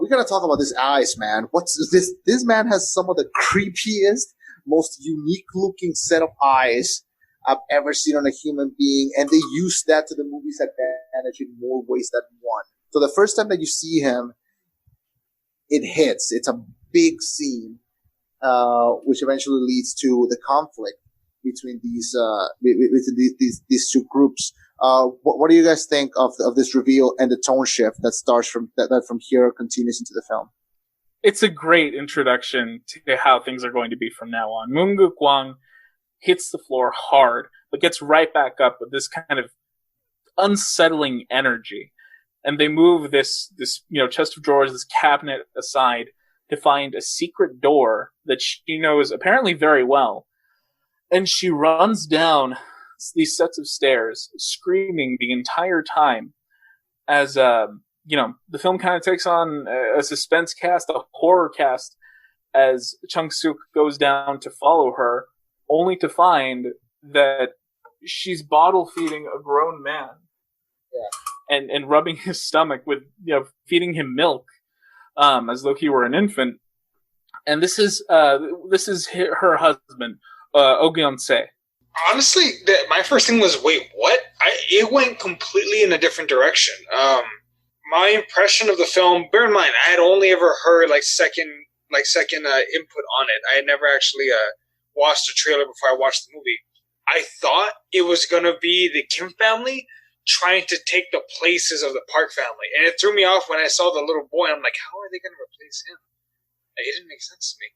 We gotta talk about this eyes, man. What's this? This man has some of the creepiest, most unique looking set of eyes I've ever seen on a human being, and they use that to the movie's advantage in more ways than one. So the first time that you see him, it hits. It's a big scene, which eventually leads to the conflict between these two groups. What do you guys think of this reveal and the tone shift that starts from here continues into the film? It's a great introduction to how things are going to be from now on. Moon Kwon hits the floor hard, but gets right back up with this kind of unsettling energy. And they move this chest of drawers, this cabinet aside to find a secret door that she knows apparently very well. And she runs down these sets of stairs, screaming the entire time as, the film kind of takes on a suspense cast, a horror cast, as Chung-suk goes down to follow her, only to find that she's bottle feeding a grown man. Yeah. And rubbing his stomach with, feeding him milk, as though he were an infant. And this is her husband, Oh Geon-se. Honestly, my first thing was, wait, what? It went completely in a different direction. My impression of the film, bear in mind, I had only ever heard second input on it. I had never actually watched the trailer before I watched the movie. I thought it was gonna be the Kim family trying to take the places of the Park family, and it threw me off when I saw the little boy. I'm like, how are they gonna replace him? It didn't make sense to me.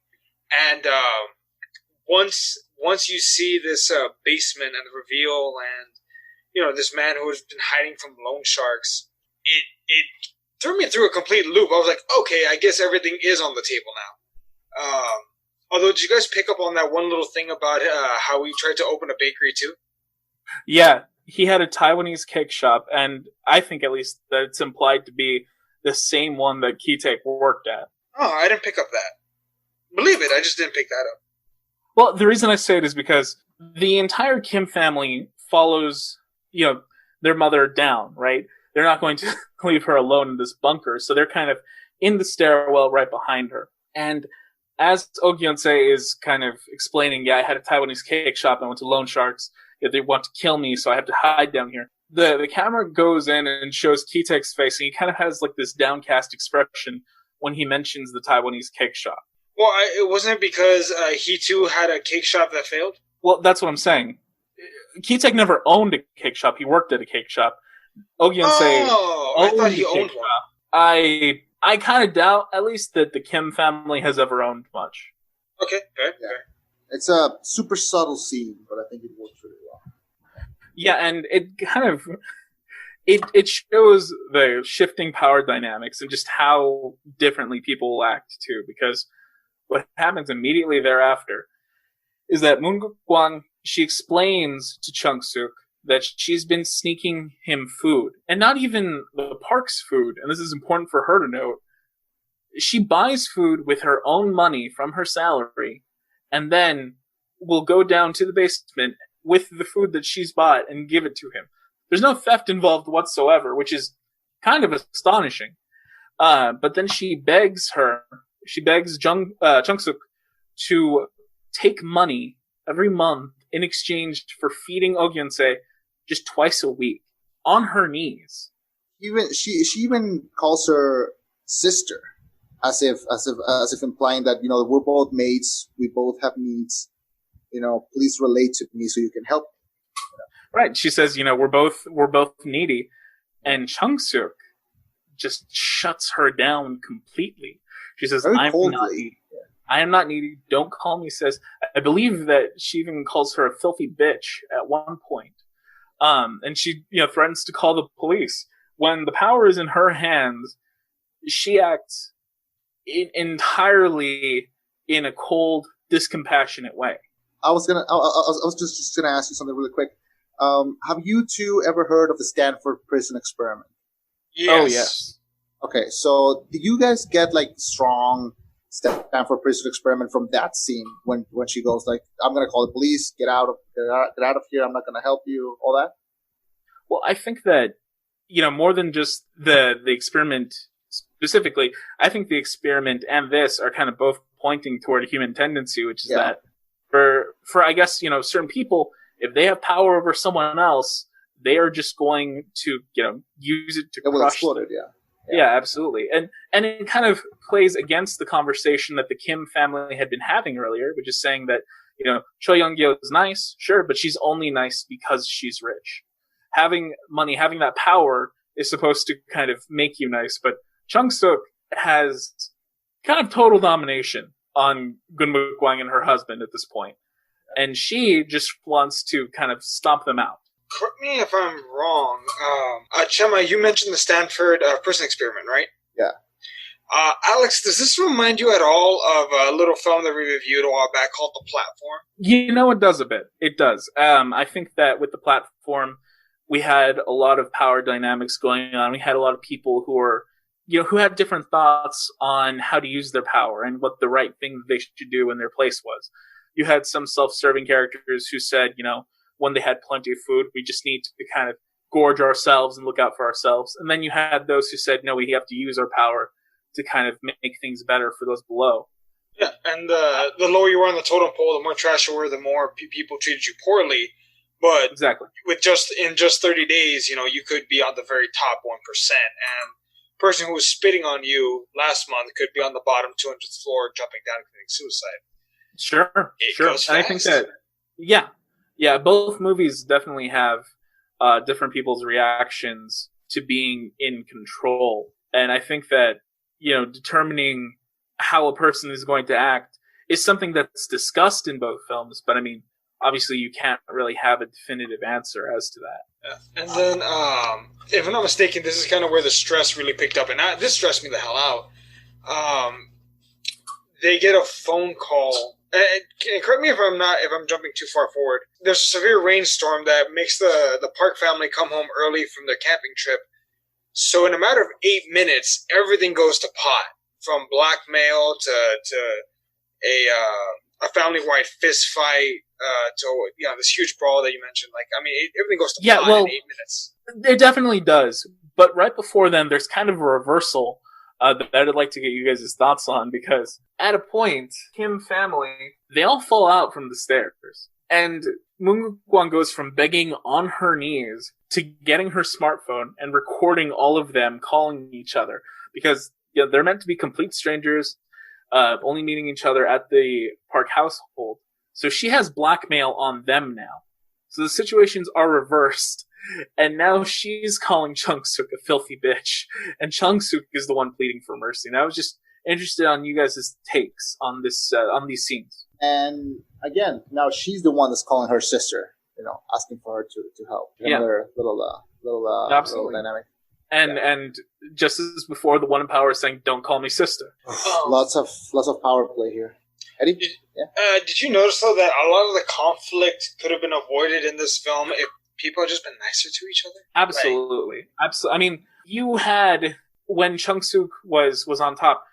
And once you see this basement and the reveal, and this man who has been hiding from loan sharks, it threw me through a complete loop. I was like, okay, I guess everything is on the table now. Although, did you guys pick up on that one little thing about how he tried to open a bakery too? Yeah, he had a Taiwanese cake shop, and I think at least that it's implied to be the same one that Ki-taek worked at. Oh, I didn't pick up that. Believe it, I just didn't pick that up. Well, the reason I say it is because the entire Kim family follows, their mother down, right? They're not going to leave her alone in this bunker, so they're kind of in the stairwell right behind her. And as Oh Geon-se is kind of explaining, I had a Taiwanese cake shop, I went to loan sharks, they want to kill me, so I have to hide down here. The camera goes in and shows Ki-taek's face, and he kind of has this downcast expression when he mentions the Taiwanese cake shop. Well, it wasn't because he too had a cake shop that failed? Well, that's what I'm saying. Ki-taek never owned a cake shop. He worked at a cake shop. Ogyonsei I thought owned he owned Chema. one. I kind of doubt, at least, that the Kim family has ever owned much. Okay, fair, Yeah. fair. It's a super subtle scene, but I think it works really well. Yeah, and it kind of it shows the shifting power dynamics and just how differently people will act too. Because what happens immediately thereafter is that Moon Kwang, she explains to Chung Suk that she's been sneaking him food, and not even the park's food. And this is important for her to note. She buys food with her own money from her salary, and then will go down to the basement with the food that she's bought and give it to him. There's no theft involved whatsoever, which is kind of astonishing. But then she begs Chung Suk to take money every month in exchange for feeding Ogyonsei just twice a week on her knees. Even she even calls her sister, as if implying that we're both mates, we both have needs. Please relate to me so you can help. Right. She says, we're both needy, and Chung Suk just shuts her down completely. She says, "I'm not needy. I am not needy. Don't call me sis." I believe that she even calls her a filthy bitch at one point. And she, threatens to call the police. When the power is in her hands, she acts entirely in a cold, discompassionate way. I was just gonna ask you something really quick. Have you two ever heard of the Stanford Prison Experiment? Yes. Oh, yes. Okay, so do you guys get strong Stanford Prison Experiment from that scene when she goes "I'm gonna call the police, get out of here, I'm not gonna help you," all that? Well, I think that more than just the experiment specifically, I think the experiment and this are kind of both pointing toward a human tendency, which is that for I guess certain people, if they have power over someone else, they are just going to use it to crush them. Yeah, absolutely. And it kind of plays against the conversation that the Kim family had been having earlier, which is saying that Choi Young-gyo is nice, sure, but she's only nice because she's rich. Having money, having that power is supposed to kind of make you nice, but Chung Suk has kind of total domination on Gunmoo Kwang and her husband at this point. And she just wants to kind of stomp them out. Correct me if I'm wrong. Chema, you mentioned the Stanford Prison Experiment, right? Yeah. Alex, does this remind you at all of a little film that we reviewed a while back called The Platform? It does a bit. It does. I think that with The Platform, we had a lot of power dynamics going on. We had a lot of people who were, who had different thoughts on how to use their power and what the right thing they should do in their place was. You had some self-serving characters who said, when they had plenty of food, we just need to kind of gorge ourselves and look out for ourselves. And then you had those who said, no, we have to use our power to kind of make things better for those below. Yeah, and the lower you were on the totem pole, the more trash you were, the more people treated you poorly. But exactly, in just 30 days, you could be on the very top 1%. And the person who was spitting on you last month could be on the bottom 200th floor, jumping down and committing suicide. Sure. Goes fast. And I think that, yeah, both movies definitely have different people's reactions to being in control. And I think that, determining how a person is going to act is something that's discussed in both films. But I mean, obviously you can't really have a definitive answer as to that. Yeah. And then, if I'm not mistaken, this is kind of where the stress really picked up. And this stressed me the hell out. They get a phone call. And correct me if I'm jumping too far forward. There's a severe rainstorm that makes the Park family come home early from their camping trip. So in a matter of 8 minutes, everything goes to pot, from blackmail to a family-wide fist fight to this huge brawl that you mentioned. Everything goes to pot in 8 minutes. It definitely does. But right before then, there's kind of a reversal that I'd like to get you guys' thoughts on, because at a point, Kim family, they all fall out from the stairs. And Moon Kwang goes from begging on her knees to getting her smartphone and recording all of them calling each other. Because they're meant to be complete strangers, only meeting each other at the Park household. So she has blackmail on them now. So the situations are reversed. And now she's calling Chung-suk a filthy bitch, and Chung-suk is the one pleading for mercy. And I was just interested on you guys' takes on this on these scenes. And again, now she's the one that's calling her sister, asking for her to help. Another little dynamic. And just as before, the one in power is saying, "Don't call me sister." Lots of power play here. Eddie? Did you notice though that a lot of the conflict could have been avoided in this film if people had just been nicer to each other? Absolutely. I mean, you had, when Chung-suk was on top,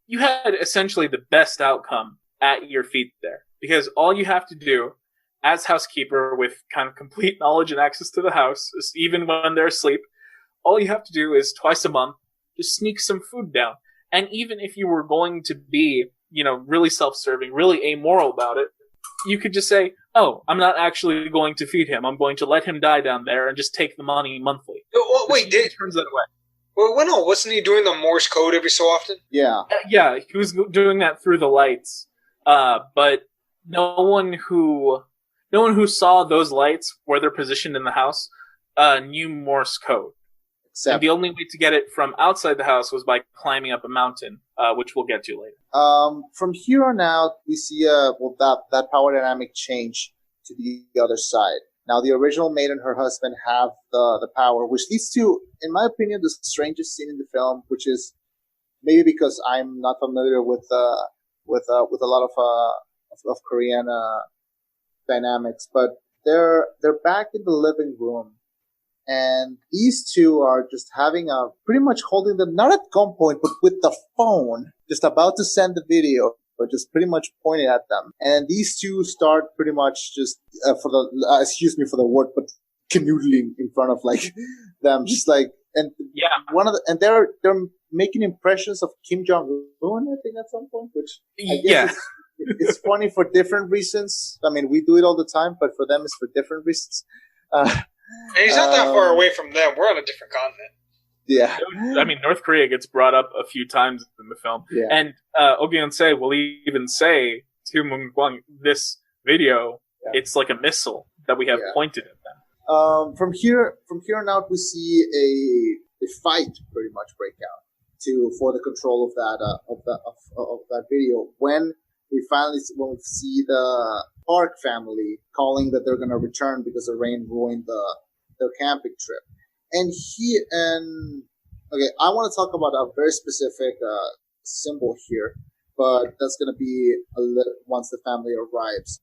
you had essentially the best outcome at your feet there. Because all you have to do, as housekeeper with kind of complete knowledge and access to the house, even when they're asleep, all you have to do is twice a month, just sneak some food down. And even if you were going to be, really self-serving, really amoral about it, you could just say, "Oh, I'm not actually going to feed him. I'm going to let him die down there and just take the money monthly." Well, wait, turns that away. Well, no, wasn't he doing the Morse code every so often? Yeah. Yeah, he was doing that through the lights. But no one who saw those lights where they're positioned in the house knew Morse code. And the only way to get it from outside the house was by climbing up a mountain, which we'll get to later. From here on out, we see that power dynamic change to the other side. Now, the original maid and her husband have the power, which leads to, in my opinion, the strangest scene in the film, which is maybe because I'm not familiar with a lot of Korean dynamics, but they're back in the living room. And these two are just pretty much holding them, not at gunpoint, but with the phone, just about to send the video, but just pretty much pointing at them. And these two start pretty much just, excuse me for the word, but canoodling in front of them, just and they're making impressions of Kim Jong-un, I think, at some point, which I guess it's funny for different reasons. I mean, we do it all the time, but for them it's for different reasons. And he's not that far away from them. We're on a different continent. Yeah. I mean, North Korea gets brought up a few times in the film. Yeah. And Ogyeon-se will even say to Moon-kwang, this video, it's like a missile that we have pointed at them. From here on out, we see a fight pretty much break out for the control of that video. When we see the Park family calling that they're going to return because the rain ruined their camping trip. I want to talk about a very specific symbol here, but that's going to be once the family arrives.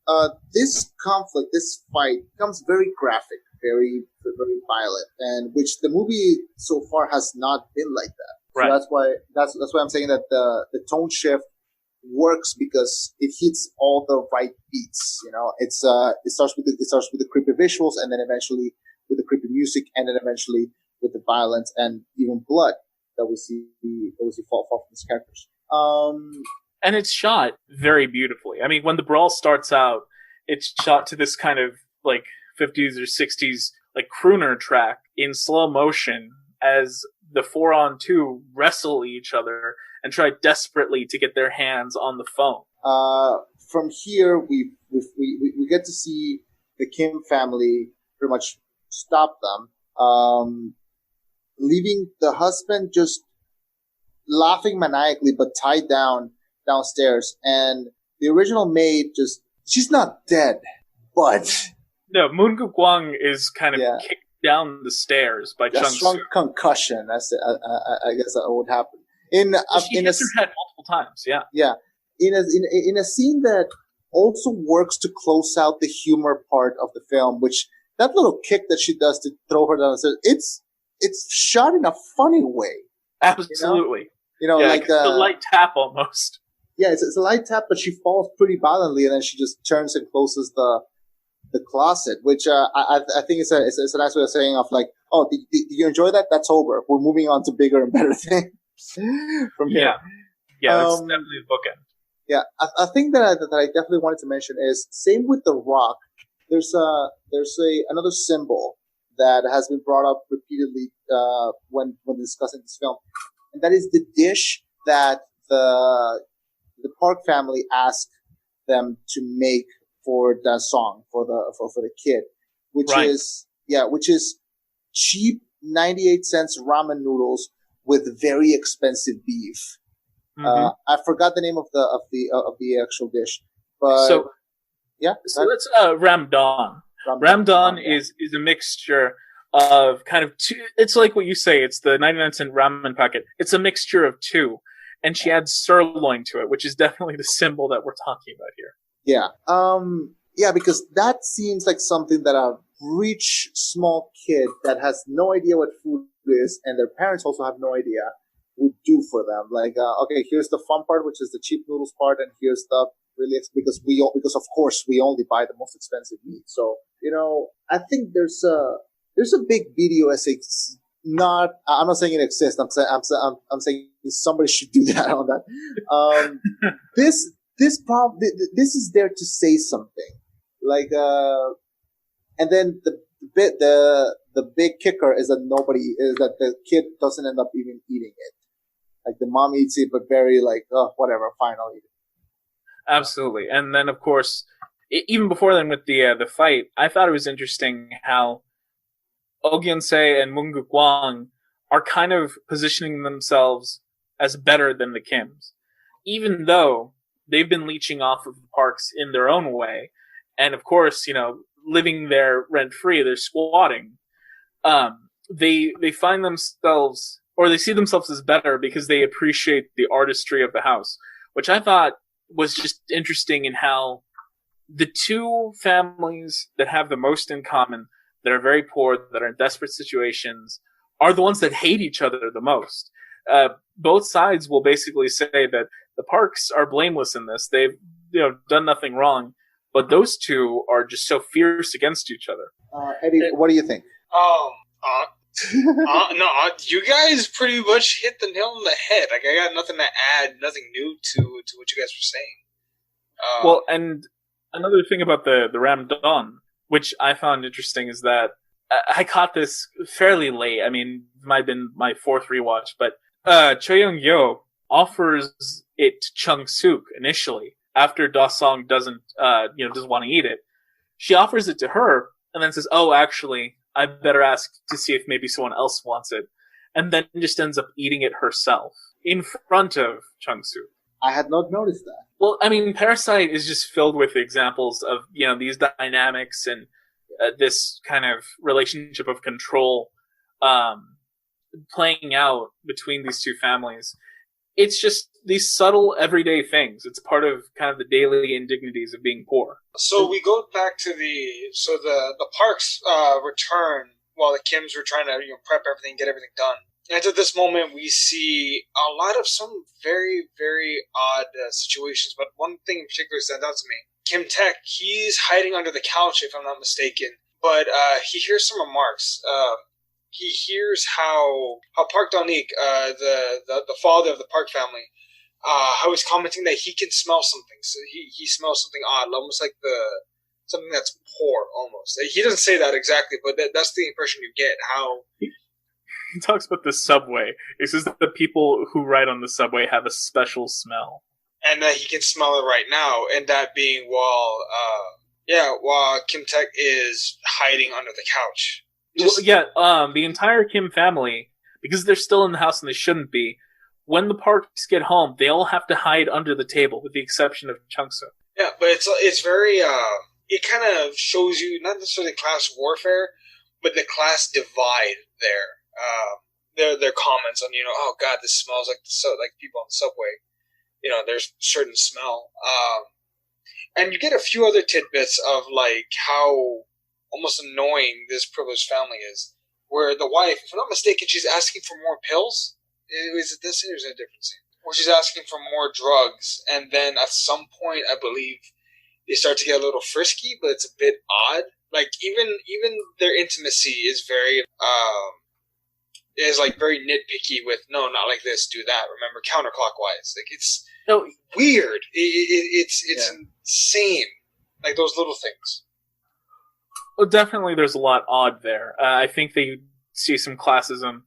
This conflict, this fight, becomes very graphic, very, very violent, and which the movie so far has not been like that. Right. So that's why I'm saying that the tone shift works because it hits all the right beats. It starts with the creepy visuals, and then eventually with the creepy music, and then eventually with the violence and even blood that we see fall from these characters. And it's shot very beautifully. I mean, when the brawl starts out, it's shot to this kind of 50s or 60s crooner track in slow motion as the 4-on-2 wrestle each other and try desperately to get their hands on the phone. From here, we get to see the Kim family pretty much stop them, leaving the husband just laughing maniacally but tied downstairs. And the original maid she's not dead, but... No, Moon-kwang is kind of kicked down the stairs by Chung-suk. Strong concussion, I guess that would happen. She hits her head multiple times, yeah. Yeah. In a scene that also works to close out the humor part of the film, which that little kick that she does to throw her down the stairs, it's shot in a funny way. Absolutely. Like a light tap almost. Yeah, it's a light tap, but she falls pretty violently, and then she just turns and closes the closet, which I think it's a nice way of saying oh, did you enjoy that? That's over. We're moving on to bigger and better things from here. Yeah, that's definitely a bookend. Yeah, I think that I definitely wanted to mention is same with The Rock. There's another symbol that has been brought up repeatedly when discussing this film, and that is the dish that the Park family asked them to make for that song for the kid, which is cheap 98 cents ramen noodles with very expensive beef. I forgot the name of the actual dish, but so yeah. So that's Ramdon. Ramdon is a mixture of kind of two. It's like what you say. It's the 99-cent ramen packet. It's a mixture of two, and she adds sirloin to it, which is definitely the symbol that we're talking about here. Yeah, because that seems like something that a rich small kid that has no idea what food is, and their parents also have no idea, would do for them. Like, okay, here's the fun part, which is the cheap noodles part, and here's the because of course we only buy the most expensive meat. So I think there's a big video essay. I'm not saying it exists. I'm saying somebody should do that on that. This is there to say something, like, and then the big kicker is that the kid doesn't end up even eating it. Like the mom eats it, but very like, oh, whatever, fine, I'll eat it. Absolutely. And then, of course, even before then with the fight, I thought it was interesting how Oh Gyun-se and Moon Guk-wang are kind of positioning themselves as better than the Kims. Even though they've been leeching off of the Parks in their own way. And, of course, living there rent-free, they're squatting. They find themselves, or they see themselves as better because they appreciate the artistry of the house, which I thought was just interesting in how the two families that have the most in common, that are very poor, that are in desperate situations, are the ones that hate each other the most. Both sides will basically say that the Parks are blameless in this. They've done nothing wrong, but those two are just so fierce against each other. Eddie, what do you think? No, you guys pretty much hit the nail on the head. Like, I got nothing to add, nothing new to what you guys were saying. Well, and another thing about the Ramdon, which I found interesting, is that I caught this fairly late. I mean, it might have been my fourth rewatch, but Choi Young-yo offers it to Chung-suk initially after Da-song doesn't want to eat it. She offers it to her and then says, "Oh, actually, I better ask to see if maybe someone else wants it," and then just ends up eating it herself in front of Chung-suk. I had not noticed that. Well, I mean, Parasite is just filled with examples of these dynamics and this kind of relationship of control playing out between these two families. It's just these subtle everyday things. It's part of kind of the daily indignities of being poor. So we go back to the Parks return while the Kims were trying to prep everything, get everything done. And at this moment, we see a lot of some very, very odd situations. But one thing in particular stands out to me. Kim Taek, he's hiding under the couch, if I'm not mistaken. But he hears some remarks. He hears how Park Dong-ik, the father of the Park family, how he's commenting that he can smell something. So he smells something odd, almost like something that's poor, almost. He doesn't say that exactly, but that's the impression you get. How he talks about the subway. He says that the people who ride on the subway have a special smell, and that he can smell it right now. And that being while Kim Taek is hiding under the couch. The entire Kim family, because they're still in the house and they shouldn't be, when the Parks get home, they all have to hide under the table, with the exception of Chung-suk. Yeah, but it's very, it kind of shows you, not necessarily class warfare, but the class divide there. Their comments on, oh God, this smells like like people on the subway. There's certain smell. And you get a few other tidbits of like how almost annoying this privileged family is, where the wife, if I'm not mistaken, she's asking for more pills. Is it this scene or is it a different scene? Where she's asking for more drugs, and then at some point, I believe, they start to get a little frisky, but it's a bit odd. Like, even their intimacy is very, very nitpicky with, no, not like this, do that, remember, counterclockwise. Like, it's weird. It's insane. Like, those little things. Well, definitely there's a lot odd there. I think that you see some classism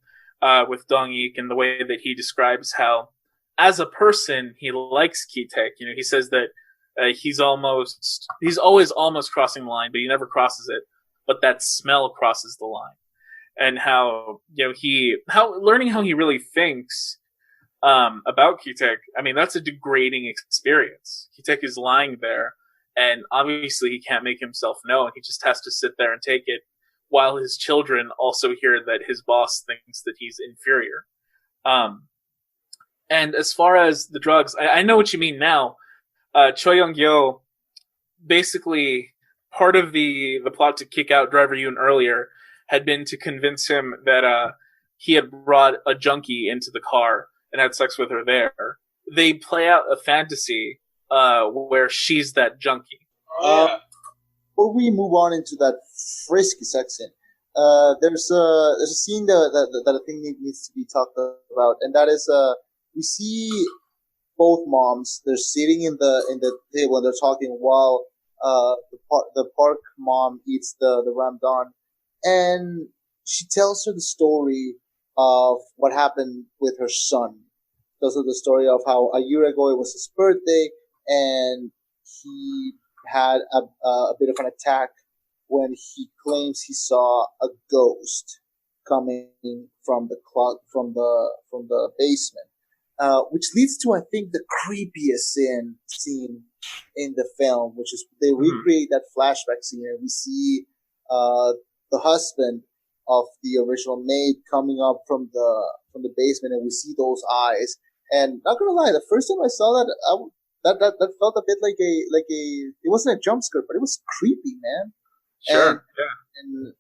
with Dong-ik and the way that he describes how, as a person, he likes Ki-taek. He says that he's always almost crossing the line, but he never crosses it. But that smell crosses the line. and how learning how he really thinks about Kitek. I mean, that's a degrading experience. Kitek is lying there, and obviously he can't make himself known. He just has to sit there and take it, while his children also hear that his boss thinks that he's inferior. And as far as the drugs, I know what you mean now. Choi Young-gyo, basically, part of the plot to kick out Driver Yoon earlier had been to convince him that he had brought a junkie into the car and had sex with her there. They play out a fantasy where she's that junkie. Before we move on into that frisky sex scene, there's a scene that I think needs to be talked about, and that is we see both moms. They're sitting in the table and they're talking while the park mom eats the ramdon, and she tells her the story of what happened with her son. Tells her the story of how a year ago it was his birthday and he had a bit of an attack when he claims he saw a ghost coming from the basement. Which leads to, I think, the creepiest scene in the film, which is they recreate that flashback scene, and we see the husband of the original maid coming up from the basement, and we see those eyes. And not gonna lie, the first time I saw that, that felt a bit like a it wasn't a jump scare, but it was creepy, man. Sure. And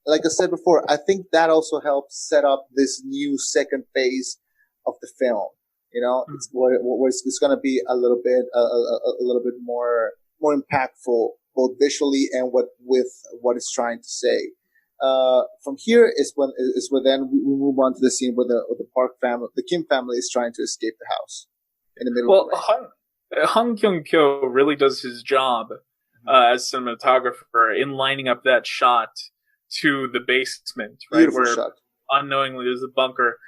like I said before, I think that also helps set up this new second phase of the film. You know, it's where it's going to be a little bit more impactful, both visually and with what it's trying to say. From here is where then we move on to the scene where the Park family, the Kim family, is trying to escape the house in the middle of the night. Hong Kyung-kyo really does his job as cinematographer in lining up that shot to the basement, right? Beautiful where shot. Unknowingly there's a bunker,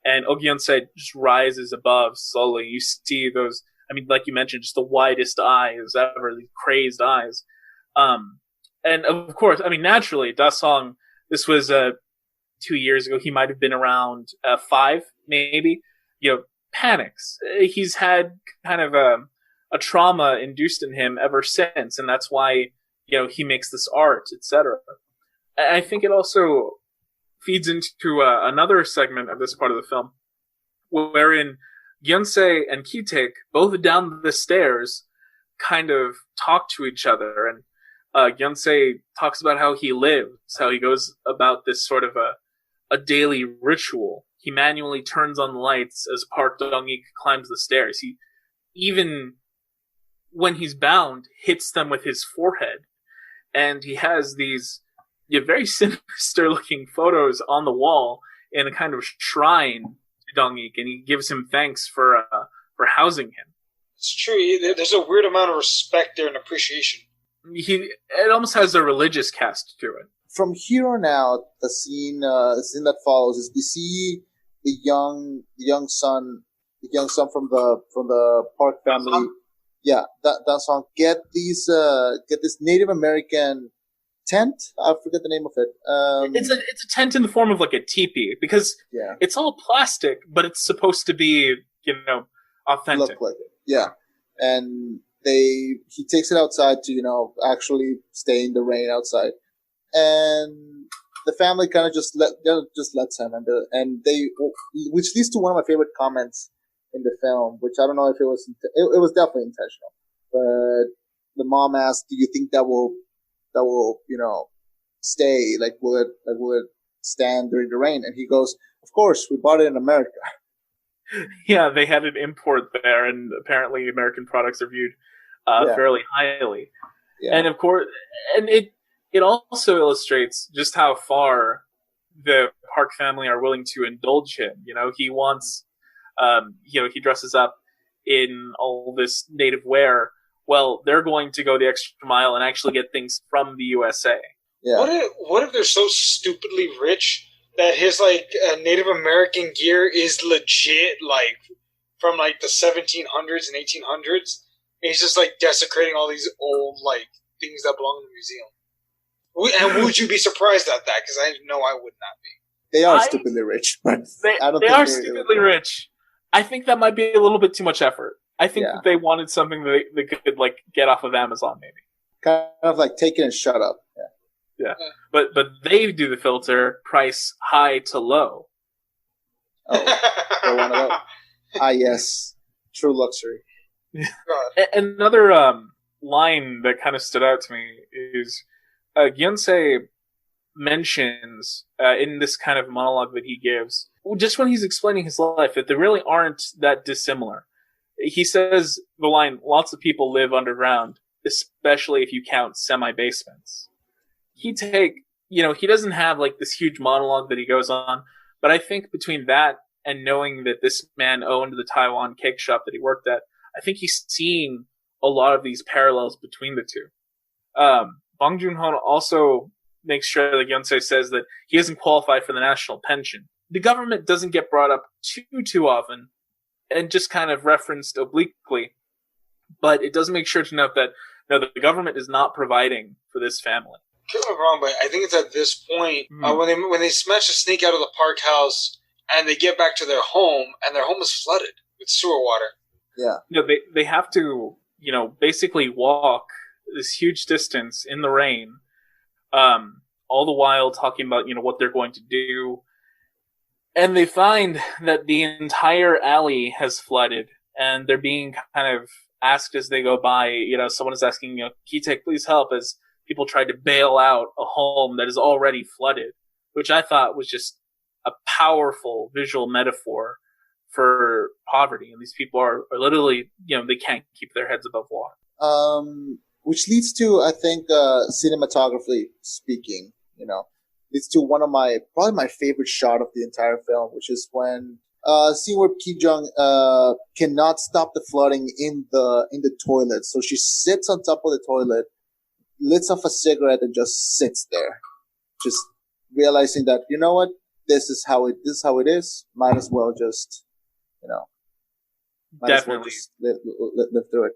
and Oh Gyun-se just rises above slowly. You see those, I mean, like you mentioned, just the widest eyes ever, these crazed eyes. And of course, I mean, naturally, Da Song, this was 2 years ago. He might have been around 5, maybe. Panics. He's had kind of a trauma induced in him ever since, and that's why he makes this art, etc. I think it also feeds into another segment of this part of the film, wherein Gyun-se and Ki-taek, both down the stairs, kind of talk to each other, and Gyun-se talks about how he lives, how he goes about this sort of a daily ritual. He manually turns on the lights as Park Dong-ik climbs the stairs. He, even when he's bound, hits them with his forehead. And he has these very sinister-looking photos on the wall in a kind of shrine to Dong-ik, and he gives him thanks for housing him. It's true. There's a weird amount of respect there and appreciation. It almost has a religious cast to it. From here on out, the scene that follows is we see the young son from the Park family. Yeah, that song. Get this Native American tent. I forget the name of it. It's a tent in the form of like a teepee, because it's all plastic, but it's supposed to be authentic. Look like it. Yeah, and he takes it outside to actually stay in the rain outside, and the family kind of just lets him, and they, which leads to one of my favorite comments in the film, which I don't know if it was definitely intentional, but the mom asked, "Do you think that will stay? Like will it stand during the rain?" And he goes, "Of course, we bought it in America." Yeah, they had an import there, and apparently American products are viewed fairly highly. Yeah. And of course, and it also illustrates just how far the Park family are willing to indulge him. He wants, he dresses up in all this native wear. Well, they're going to go the extra mile and actually get things from the USA. Yeah. What if they're so stupidly rich that his Native American gear is legit, from the 1700s and 1800s? And he's just desecrating all these old things that belong in the museum. And would you be surprised at that? Because I know I would not be. They are stupidly rich, but they are stupidly rich. I think that might be a little bit too much effort. I think that they wanted something that they could like get off of Amazon, maybe. Kind of like take it and shut up. Yeah. But they do the filter price high to low. Oh, one of those. Yes, true luxury. Another line that kind of stood out to me is Gyonsei mentions in this kind of monologue that he gives, just when he's explaining his life, that they really aren't that dissimilar. He says the line, "Lots of people live underground, especially if you count semi-basements." He doesn't have like this huge monologue that he goes on, but I think between that and knowing that this man owned the Taiwan cake shop that he worked at, I think he's seeing a lot of these parallels between the two. Bong Joon-ho also makes sure that Gyonsei says that he isn't qualified for the national pension. The government doesn't get brought up too often, and just kind of referenced obliquely, but it does make sure to note that the government is not providing for this family. Correct me if I'm wrong, but I think it's at this point when they smash the snake out of the park house and they get back to their home, and their home is flooded with sewer water. Yeah, they have to basically walk this huge distance in the rain, all the while talking about what they're going to do, and they find that the entire alley has flooded, and they're being kind of asked as they go by. Someone is asking, "Kite, please help," as people tried to bail out a home that is already flooded, which I thought was just a powerful visual metaphor for poverty. And these people are literally, they can't keep their heads above water. Which leads to, I think, cinematographically speaking, leads to probably my favorite shot of the entire film, which is when scene where Ki Jung cannot stop the flooding in the toilet. So she sits on top of the toilet, lights off a cigarette, and just sits there, just realizing that what, this is how it is. Might as well just definitely live through it.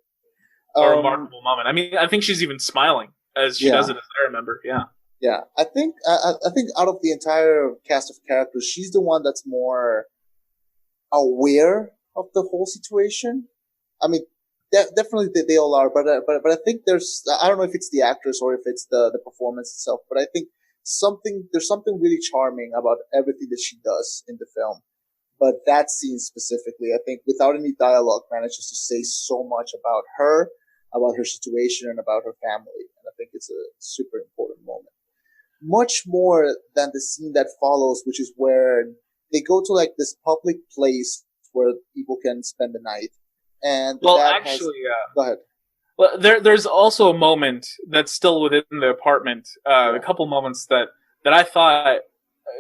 A remarkable moment. I mean, I think she's even smiling as she does it, as I remember. Yeah. I think out of the entire cast of characters, she's the one that's more aware of the whole situation. I mean, definitely they all are, but I think I don't know if it's the actress or if it's the performance itself, but I think there's something really charming about everything that she does in the film. But that scene specifically, I think, without any dialogue, manages to say so much about her situation, and about her family. And I think it's a super important moment. Much more than the scene that follows, which is where they go to like this public place where people can spend the night. And go ahead. Well, there's also a moment that's still within the apartment. A couple moments that I thought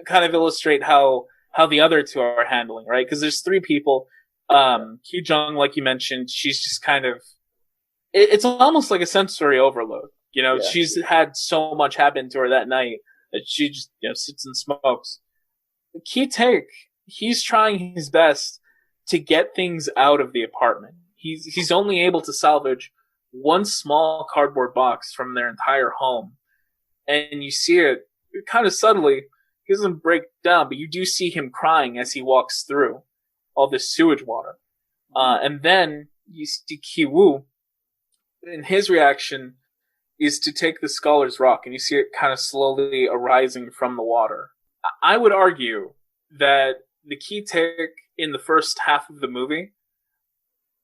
kind of illustrate how the other two are handling, right? Because there's three people. Ki Jung, like you mentioned, she's just kind of, it's almost like a sensory overload. She's had so much happen to her that night that she just sits and smokes. Ki Taek, he's trying his best to get things out of the apartment. He's only able to salvage one small cardboard box from their entire home, and you see it kind of subtly. He doesn't break down, but you do see him crying as he walks through all this sewage water. And then you see Ki Woo, and his reaction is to take the Scholar's Rock, and you see it kind of slowly arising from the water. I would argue that the Ki Taek in the first half of the movie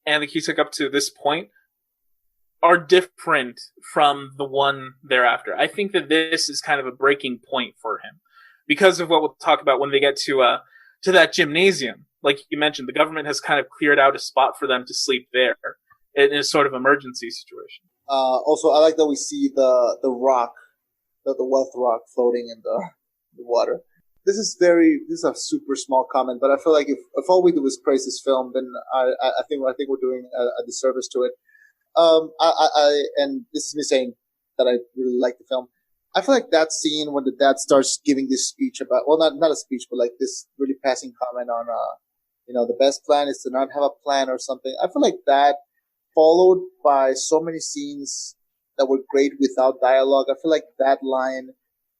and the Ki Taek up to this point are different from the one thereafter. I think that this is kind of a breaking point for him because of what we'll talk about when they get to that gymnasium. Like you mentioned, the government has kind of cleared out a spot for them to sleep there in a sort of emergency situation. Also, I like that we see the rock, the wealth rock floating in the water. This is a super small comment, but I feel like if all we do is praise this film, then I think we're doing a disservice to it. And this is me saying that I really like the film. I feel like that scene when the dad starts giving this speech about, well, not a speech, but like this really passing comment on, the best plan is to not have a plan or something. I feel like that, followed by so many scenes that were great without dialogue. I feel like that line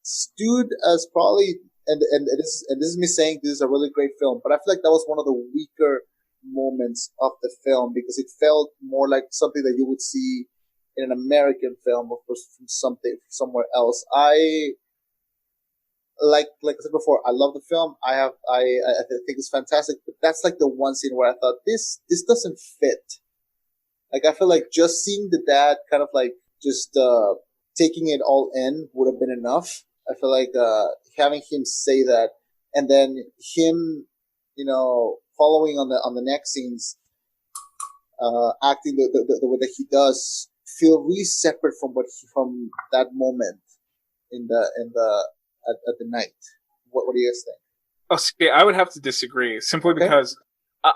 stood as probably, and this is me saying this is a really great film, but I feel like that was one of the weaker moments of the film because it felt more like something that you would see in an American film, of course, from somewhere else. I like I said before, I love the film. I think it's fantastic, but that's like the one scene where I thought this doesn't fit. Like I feel like just seeing the dad kind of like just taking it all in would have been enough. I feel like having him say that, and then him, following on the next scenes, acting the way that he does, feel really separate from from that moment in the at the night. What do you guys think? Oh, see, I would have to disagree simply because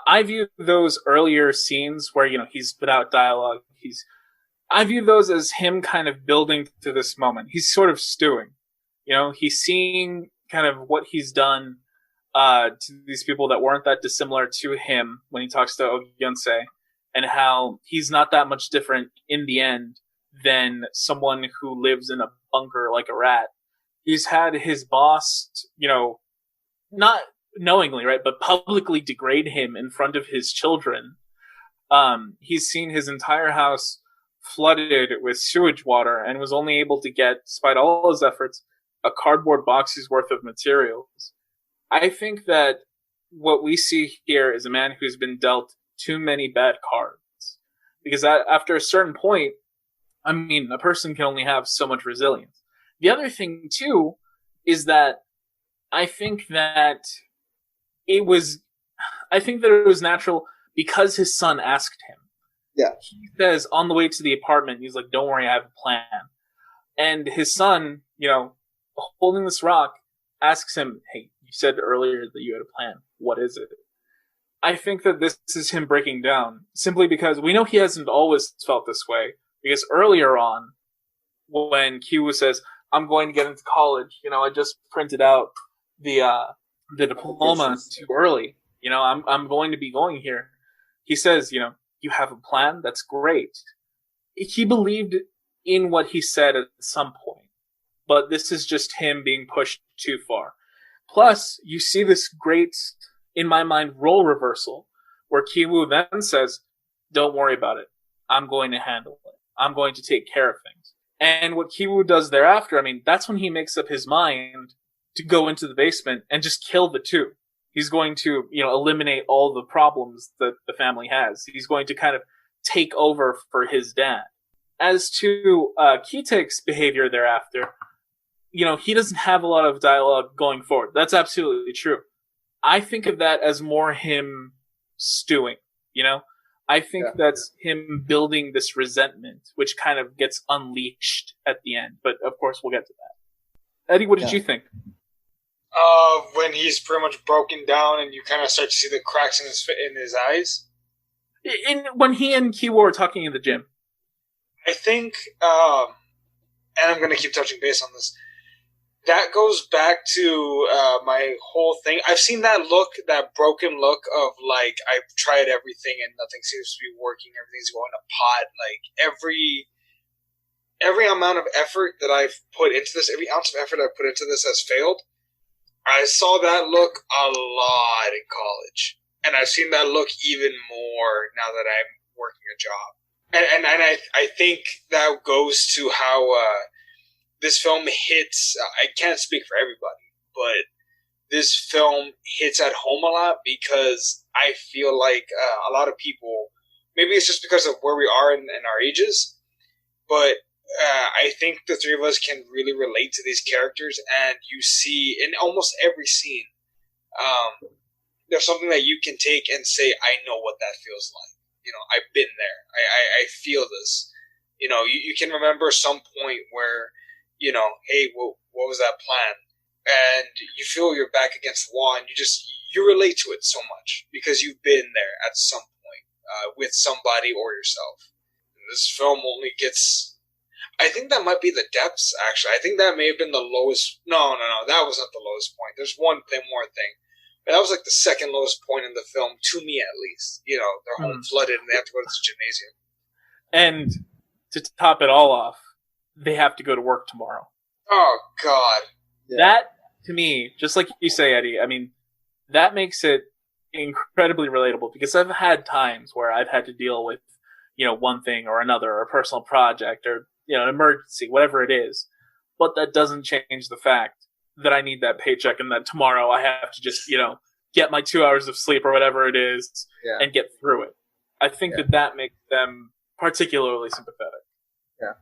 I view those earlier scenes where he's without dialogue. I view those as him kind of building to this moment. He's sort of stewing. He's seeing kind of what he's done to these people that weren't that dissimilar to him when he talks to Ogyunse, and how he's not that much different in the end than someone who lives in a bunker like a rat. He's had his boss, not knowingly, right, but publicly degrade him in front of his children. He's seen his entire house flooded with sewage water and was only able to get, despite all his efforts, a cardboard box's worth of materials. I think that what we see here is a man who's been dealt too many bad cards. Because after a certain point, a person can only have so much resilience. The other thing, too, is that I think that it was natural because his son asked him. Yeah. He says on the way to the apartment, he's like, "Don't worry, I have a plan." And his son, holding this rock, asks him, "Hey, you said earlier that you had a plan. What is it?" I think that this is him breaking down, simply because we know he hasn't always felt this way. Because earlier on, when Kiwoo says, "I'm going to get into college. I just printed out the diploma too early. I'm going to be going here." He says, "You have a plan? That's great." He believed in what he said at some point, but this is just him being pushed too far. Plus, you see this great, in my mind, role reversal, where Kiwoo then says, "Don't worry about it. I'm going to handle it. I'm going to take care of things." And what Kiwoo does thereafter, that's when he makes up his mind to go into the basement and just kill the two. He's going to, eliminate all the problems that the family has. He's going to kind of take over for his dad. As to Kitek's behavior thereafter, he doesn't have a lot of dialogue going forward. That's absolutely true. I think of that as more him stewing, I think that's him building this resentment, which kind of gets unleashed at the end. But, of course, we'll get to that. Eddie, what did you think? When he's pretty much broken down and you kind of start to see the cracks in his eyes? When he and Kiwoo are talking in the gym. I think, and I'm going to keep touching base on this, that goes back to my whole thing. I've seen that broken look of like, I've tried everything and nothing seems to be working. Everything's going to pot. Like every amount of effort that I've put into this, every ounce of effort I've put into this has failed. I saw that look a lot in college, and I've seen that look even more now that I'm working a job. And I think that goes to how this film hits. I can't speak for everybody, but this film hits at home a lot because I feel like a lot of people, maybe it's just because of where we are in our ages, but I think the three of us can really relate to these characters, and you see in almost every scene, there's something that you can take and say, "I know what that feels like. I've been there. I feel this." You can remember some point where, hey, what was that plan? And you feel you're back against the wall, and you relate to it so much because you've been there at some point with somebody or yourself. And this film only gets. I think that might be the depths, actually. I think that may have been the lowest. No. That wasn't the lowest point. There's one more thing. But that was like the second lowest point in the film, to me at least. They're home flooded and they have to go to the gymnasium. And to top it all off, they have to go to work tomorrow. Oh, God. Yeah. That, to me, just like you say, Eddie, I mean, that makes it incredibly relatable, because I've had times where I've had to deal with, one thing or another, or a personal project, or, an emergency, whatever it is. But that doesn't change the fact that I need that paycheck, and that tomorrow I have to just, get my 2 hours of sleep or whatever it is and get through it. I think that makes them particularly sympathetic. Yeah.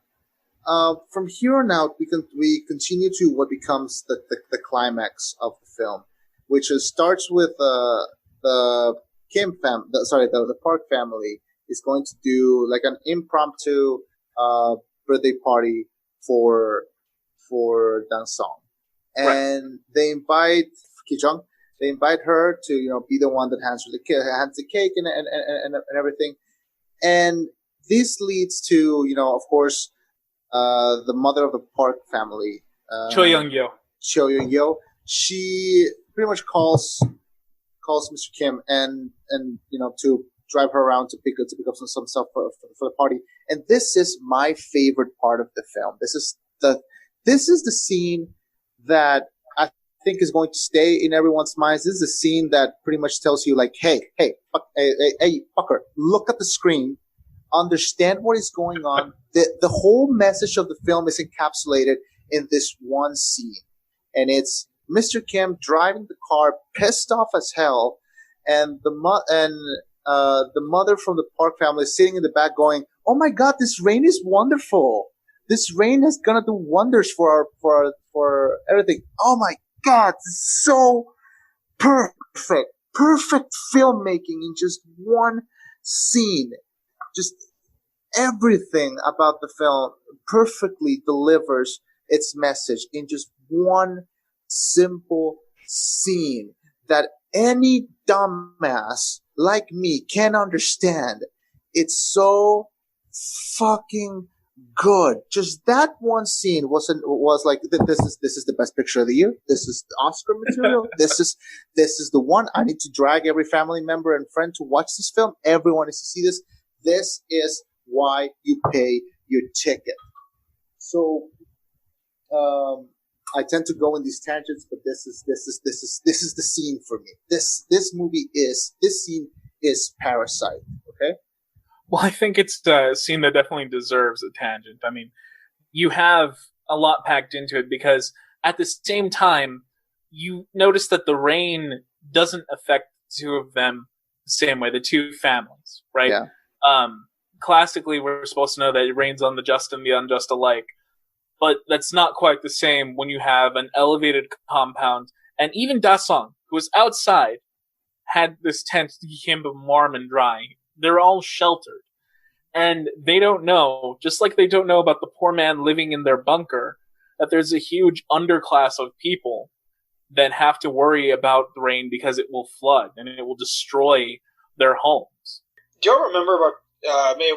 From here on out, we continue to what becomes the climax of the film, which starts with the Park family is going to do like an impromptu birthday party for Dansong, and they invite Kijong. They invite her to be the one that hands the cake and everything, and this leads to of course the mother of the Park family, Cho Young-yo. She pretty much calls Mr. Kim and to drive her around to pick up some stuff for the party. And this is my favorite part of the film. This is the scene that I think is going to stay in everyone's minds. This is a scene that pretty much tells you, like, hey, fucker, look at the screen, understand what is going on. The whole message of the film is encapsulated in this one scene, and it's Mr. Kim driving the car, pissed off as hell, and the mother from the Park family is sitting in the back going, "Oh my God, this rain is wonderful. This rain is gonna do wonders for everything. Oh my God, this is so perfect filmmaking in just one scene. Just everything about the film perfectly delivers its message in just one simple scene that any dumbass like me can understand. It's so fucking good. Just that one scene was like, this is the best picture of the year. This is the Oscar material. This is the one. I need to drag every family member and friend to watch this film. Everyone needs to see this. This is why you pay your ticket. So, I tend to go in these tangents, but this is the scene for me. This scene is Parasite. Okay. Well, I think it's a scene that definitely deserves a tangent. I mean, you have a lot packed into it, because at the same time, you notice that the rain doesn't affect the two of them the same way, the two families, right? Yeah. Classically, we're supposed to know that it rains on the just and the unjust alike, but that's not quite the same when you have an elevated compound, and even Dasong, who was outside, had this tent to keep him warm and dry. They're all sheltered. And they don't know, just like they don't know about the poor man living in their bunker, that there's a huge underclass of people that have to worry about the rain because it will flood and it will destroy their homes. Do you remember about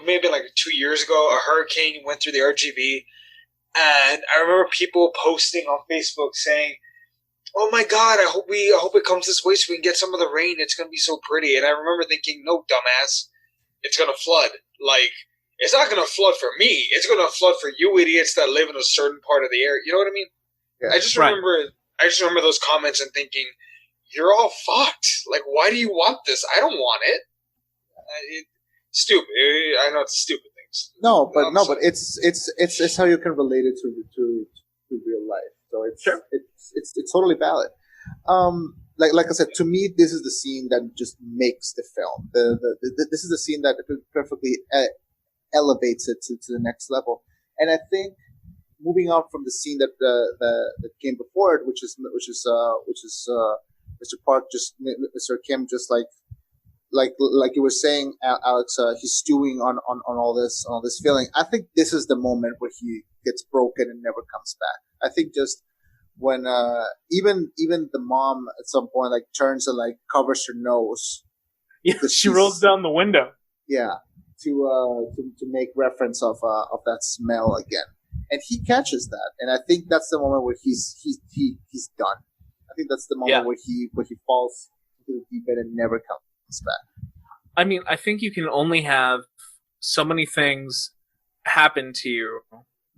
maybe like 2 years ago, a hurricane went through the RGV, and I remember people posting on Facebook saying, "Oh my God, I hope it comes this way so we can get some of the rain. It's gonna be so pretty." And I remember thinking, "No, dumbass, it's gonna flood. Like, it's not gonna flood for me. It's gonna flood for you idiots that live in a certain part of the area." You know what I mean? Yeah. I just remember those comments and thinking, "You're all fucked. Like, why do you want this? I don't want it." Stupid. I know it's a stupid thing. But it's how you can relate it to real life. So it's totally valid. Like I said, to me, this is the scene that just makes the film. This is the scene that perfectly elevates it to the next level. And I think moving on from the scene that came before it, which is Mr. Park, Mr. Kim, just like you were saying, Alex, he's stewing on all this feeling. I think this is the moment where he gets broken and never comes back. I think just when even the mom at some point like turns and like covers her nose. Yeah, she rolls down the window. Yeah, to make reference of that smell again, and he catches that, and I think that's the moment where he's done. I think that's the moment where he falls into the deep end and never comes back. I mean, I think you can only have so many things happen to you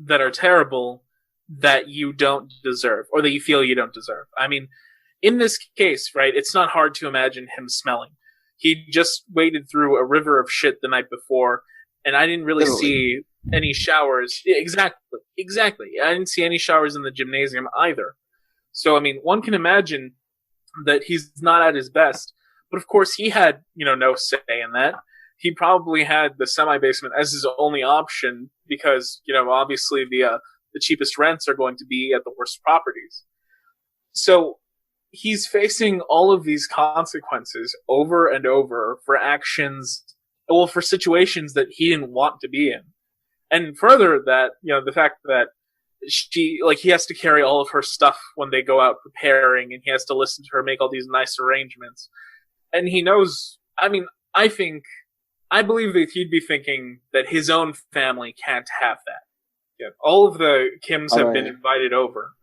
that are terrible that you don't deserve, or that you feel you don't deserve. I mean, in this case, right, it's not hard to imagine him smelling. He just waded through a river of shit the night before, and I didn't really see any showers. Exactly. I didn't see any showers in the gymnasium either. So, I mean, one can imagine that he's not at his best. But of course, he had, no say in that. He probably had the semi-basement as his only option because, obviously the cheapest rents are going to be at the worst properties. So he's facing all of these consequences over and over for for situations that he didn't want to be in. And further that, the fact that he has to carry all of her stuff when they go out preparing, and he has to listen to her make all these nice arrangements. And he knows, I believe that he'd be thinking that his own family can't have that. Yeah. All of the Kims have been invited over.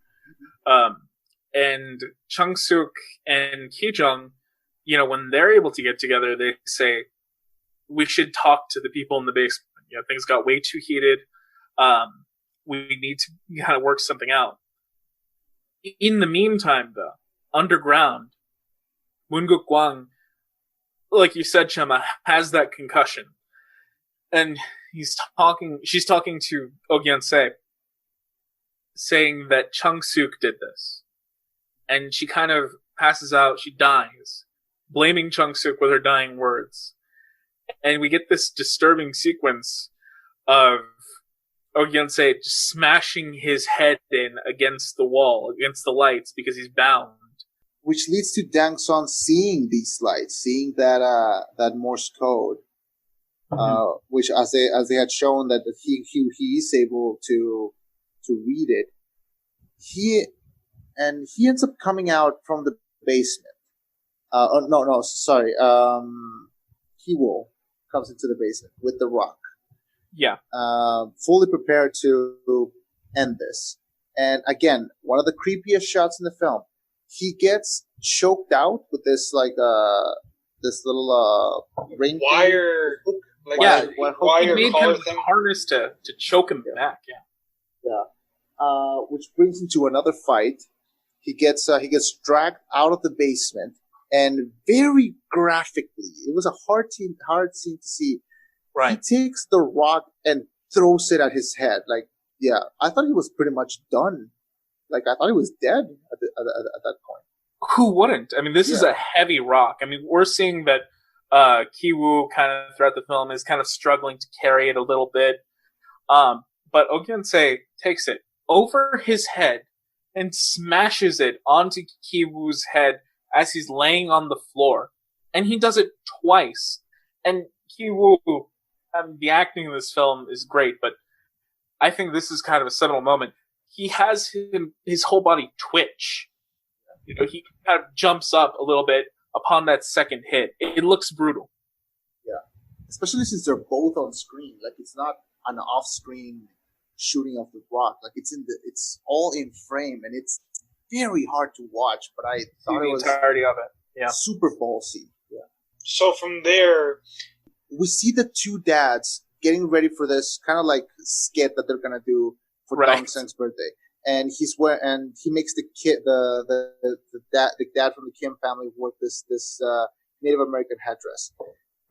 And Chung-suk and Ki-jung, when they're able to get together, they say, we should talk to the people in the basement. Things got way too heated. We need to kind of work something out. In the meantime, though, underground, Moon-guk Kwang, like you said, Chema, has that concussion. And she's talking to Oh Gyun-se, saying that Chung-suk did this. And she kind of passes out, she dies, blaming Chung-suk with her dying words. And we get this disturbing sequence of Oh Gyun-se just smashing his head in against the wall, against the lights, because he's bound. Which leads to Dang Son seeing these lights, seeing that Morse code, which as they had shown that he is able to read it. He ends up coming out from the basement. Kiwo comes into the basement with the rock. Yeah. Fully prepared to end this. And again, one of the creepiest shots in the film. He gets choked out with this this little ring wire. He made kind of a harness to choke him back. Which brings him to another fight. He gets dragged out of the basement, and very graphically, it was a hard scene to see. Right. He takes the rock and throws it at his head. I thought he was pretty much done. I thought he was dead at that point. Who wouldn't? I mean, this is a heavy rock. I mean, we're seeing that Ki-woo kind of throughout the film is kind of struggling to carry it a little bit. But Oh Gyun-se takes it over his head and smashes it onto Ki-woo's head as he's laying on the floor. And he does it twice. And Ki-woo, the acting in this film is great, but I think this is kind of a seminal moment. He has his whole body twitch. He kind of jumps up a little bit upon that second hit. It looks brutal. Yeah. Especially since they're both on screen. It's not an off-screen shooting of the rock. It's all in frame, and it's very hard to watch, but I thought it was the entirety of it. Yeah. Super ballsy. Yeah. So from there, we see the two dads getting ready for this kind of skit that they're gonna do for Dong Seng's birthday, and he makes the kid the dad from the Kim family wear this Native American headdress,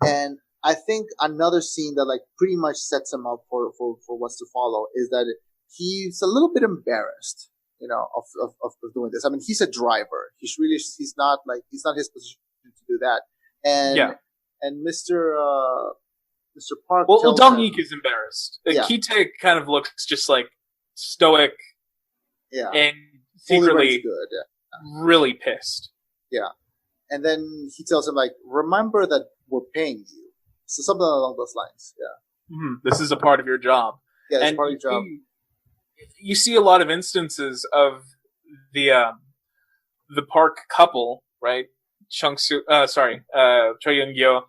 and I think another scene that pretty much sets him up for what's to follow is that he's a little bit embarrassed, of doing this. I mean, he's a driver. He's not his position to do that, and Mr. Park. Well, Dong-ik is embarrassed. Ki-tae kind of looks just stoic, and secretly really pissed. Yeah, and then he tells him remember that we're paying you, so something along those lines. Yeah, this is a part of your job. Yeah, it's part of your job. You see a lot of instances of the Park couple, right? Choi Young-gyo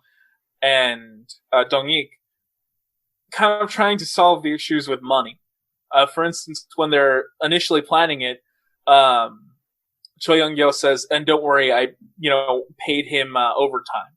and Dong-ik, kind of trying to solve the issues with money. For instance, when they're initially planning it, Choi Young-gyo says, "And don't worry, I paid him overtime."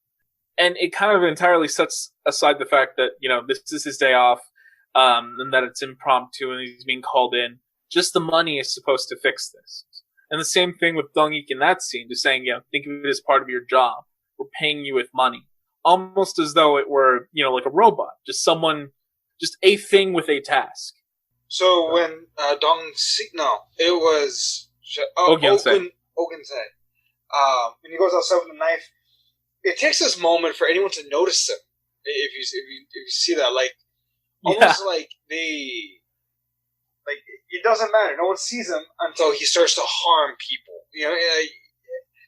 And it kind of entirely sets aside the fact that this is his day off. and that it's impromptu and he's being called in. Just the money is supposed to fix this. And the same thing with Dong-ik in that scene, just saying, think of it as part of your job. We're paying you with money. Almost as though it were, like a robot. Just a thing with a task. So when it was Ogyeonsei. When he goes outside with the knife, it takes this moment for anyone to notice him. If you see that, almost like it doesn't matter. No one sees him until he starts to harm people.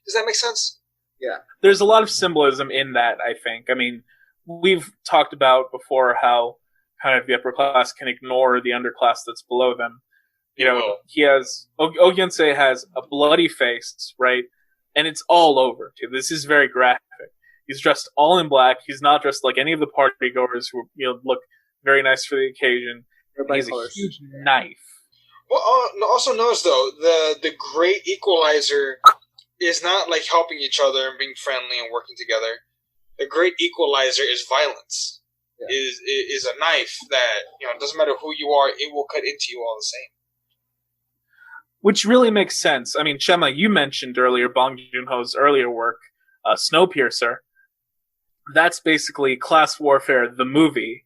Does that make sense? Yeah. There's a lot of symbolism in that, I think. I mean, we've talked about before how kind of the upper class can ignore the underclass that's below them. Ogyeonsei has a bloody face, right? And it's all over, too. This is very graphic. He's dressed all in black. He's not dressed like any of the party goers who, look very nice for the occasion. He has a huge knife. Well, also notice, though, the great equalizer is not like helping each other and being friendly and working together. The great equalizer is violence. Yeah. Is a knife that, it doesn't matter who you are, it will cut into you all the same. Which really makes sense. I mean, Chema, you mentioned earlier Bong Joon-ho's earlier work, Snowpiercer. That's basically class warfare, the movie.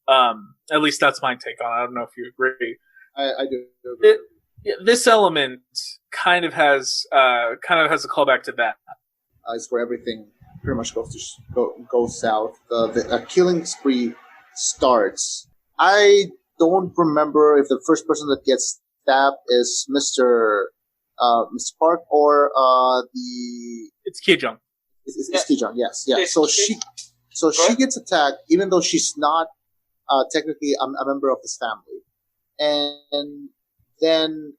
At least that's my take on it. I don't know if you agree. I do agree. This element kind of has a callback to that. It's where everything pretty much goes south. The killing spree starts. I don't remember if the first person that gets stabbed is Mr. Park or the. It's Ki-jung. It's Ki-jung. Yes, yeah. So she gets attacked, even though she's not technically a member of this family. And then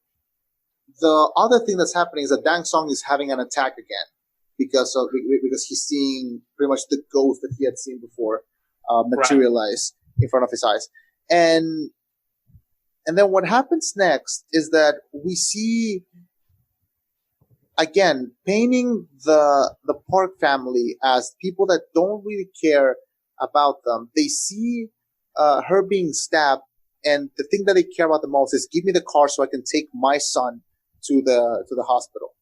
the other thing that's happening is that Dang Song is having an attack again because he's seeing pretty much the ghost that he had seen before materialize in front of his eyes. And then what happens next is that we see again painting the Park family as people that don't really care about them. They see her being stabbed. And the thing that they care about the most is give me the car so I can take my son to the hospital,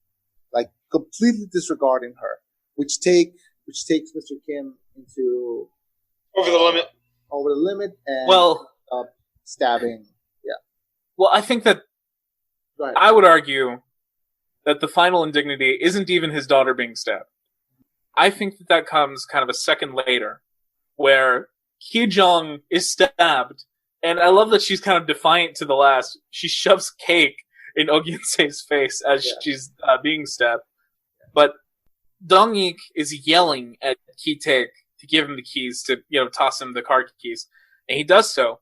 like completely disregarding her, which takes Mr. Kim into over the limit, and stabbing. Yeah. Well, I think that I would argue that the final indignity isn't even his daughter being stabbed. I think that comes kind of a second later, where Ki-jung is stabbed. And I love that she's kind of defiant to the last. She shoves cake in Ogyeonsei's face as she's being stabbed. But Dong-ik is yelling at Ki-taek to give him the keys, to toss him the car keys. And he does so.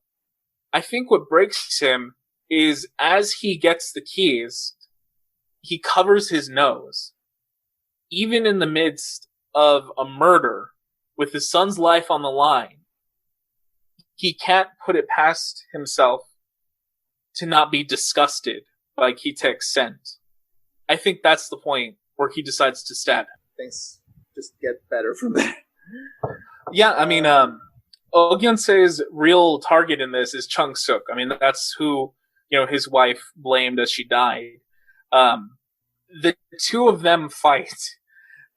I think what breaks him is as he gets the keys, he covers his nose. Even in the midst of a murder, with his son's life on the line, he can't put it past himself to not be disgusted by Ki-taek's scent. I think that's the point where he decides to stab him. Things just get better from there. Yeah, I mean, Ogyeonsei's real target in this is Chung-suk. I mean, that's who, his wife blamed as she died. The two of them fight.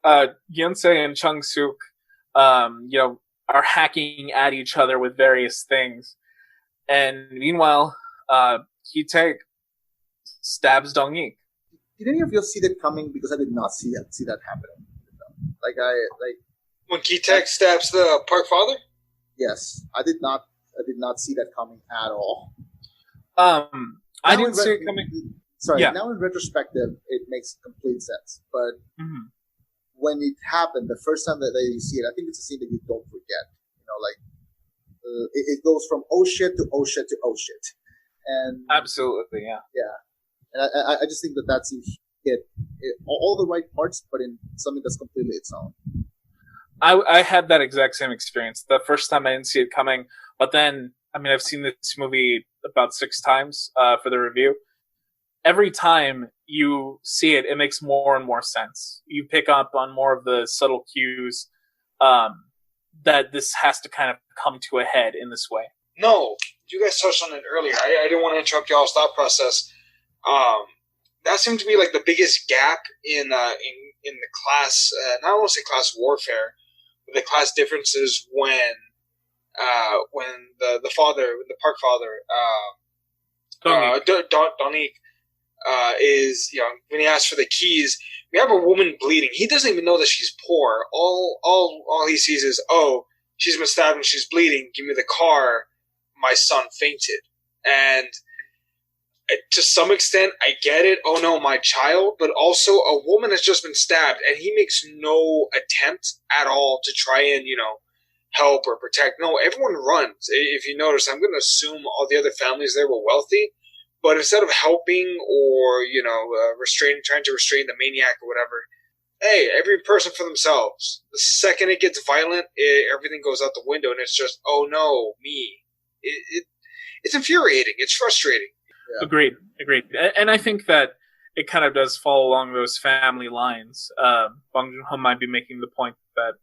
Yeonsei and Chung-suk, are hacking at each other with various things. And meanwhile, Ki-taek stabs Dong-ik. Did any of you see that coming? Because I did not see that happening. When Ki-taek stabs the Park father? Yes. I did not see that coming at all. I didn't see it coming. Sorry, now in retrospective, it makes complete sense. But when it happened, the first time that you see it, I think it's a scene that you don't forget. It goes from oh shit to oh shit to oh shit. And absolutely, yeah. Yeah. And I just think that scene hit all the right parts, but in something that's completely its own. I had that exact same experience. The first time I didn't see it coming, but then, I've seen this movie about 6 times for the review. Every time you see it, it makes more and more sense. You pick up on more of the subtle cues that this has to kind of come to a head in this way. No, you guys touched on it earlier. I didn't want to interrupt y'all's thought process. That seemed to be like the biggest gap in the class. Not I want to say class warfare, but the class differences when the father, the park father, Donique, is when he asks for the keys. We have a woman bleeding. He doesn't even know that she's poor. All he sees is, oh, she's been stabbed and she's bleeding. Give me the car. My son fainted. And to some extent, I get it. Oh no, my child. But also, a woman has just been stabbed, and he makes no attempt at all to try and, help or protect. No, everyone runs. If you notice, I'm going to assume all the other families there were wealthy. But instead of helping or, trying to restrain the maniac or whatever, hey, every person for themselves. The second it gets violent, everything goes out the window, and it's just, oh no, me. It's infuriating. It's frustrating. Yeah. Agreed. And I think that it kind of does fall along those family lines. Bong Joon-ho might be making the point that,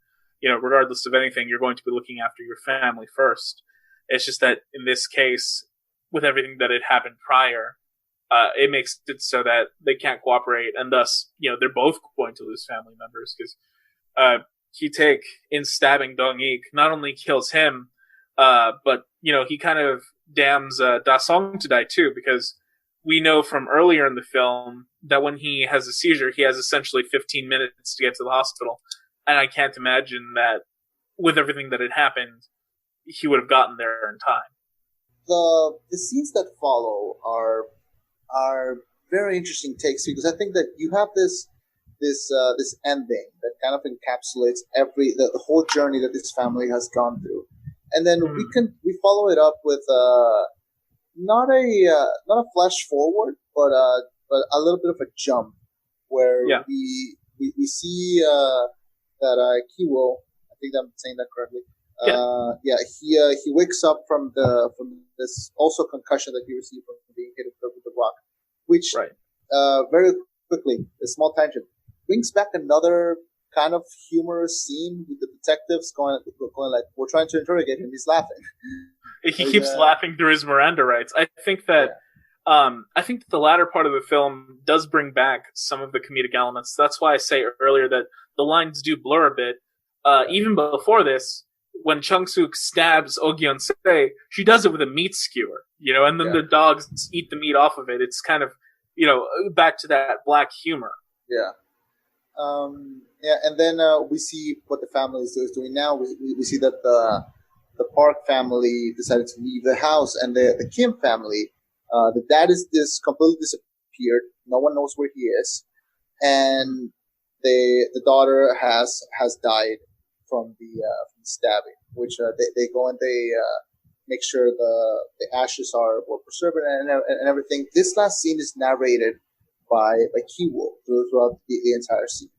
regardless of anything, you're going to be looking after your family first. It's just that in this case, with everything that had happened prior, it makes it so that they can't cooperate, and thus, they're both going to lose family members, because Ki-taek, in stabbing Dong-ik, not only kills him, but, he kind of damns Da-song to die too, because we know from earlier in the film that when he has a seizure, he has essentially 15 minutes to get to the hospital. And I can't imagine that with everything that had happened, he would have gotten there in time. The scenes that follow are very interesting takes, because I think that you have this ending that kind of encapsulates the whole journey that this family has gone through, and then we follow it up with not a flash forward, but a little bit of a jump where we see that Kiwo, I think I'm saying that correctly. He wakes up from this also concussion that he received from being hit with the rock, which very quickly, a small tangent, brings back another kind of humorous scene with the detectives going like, we're trying to interrogate him, he's laughing. He keeps laughing through his Miranda rights. I think that the latter part of the film does bring back some of the comedic elements. That's why I say earlier that the lines do blur a bit. Even before this, when Chung-sook stabs Oh Gyeon-se, she does it with a meat skewer, and then the dogs eat the meat off of it. It's kind of, back to that black humor. Yeah. And then we see what the family is doing now. We see that the Park family decided to leave the house, and the Kim family, the dad is completely disappeared. No one knows where he is, and the daughter has died from the stabbing, which they go and they make sure the ashes are well preserved and everything. This last scene is narrated by Kiwo throughout the entire scene,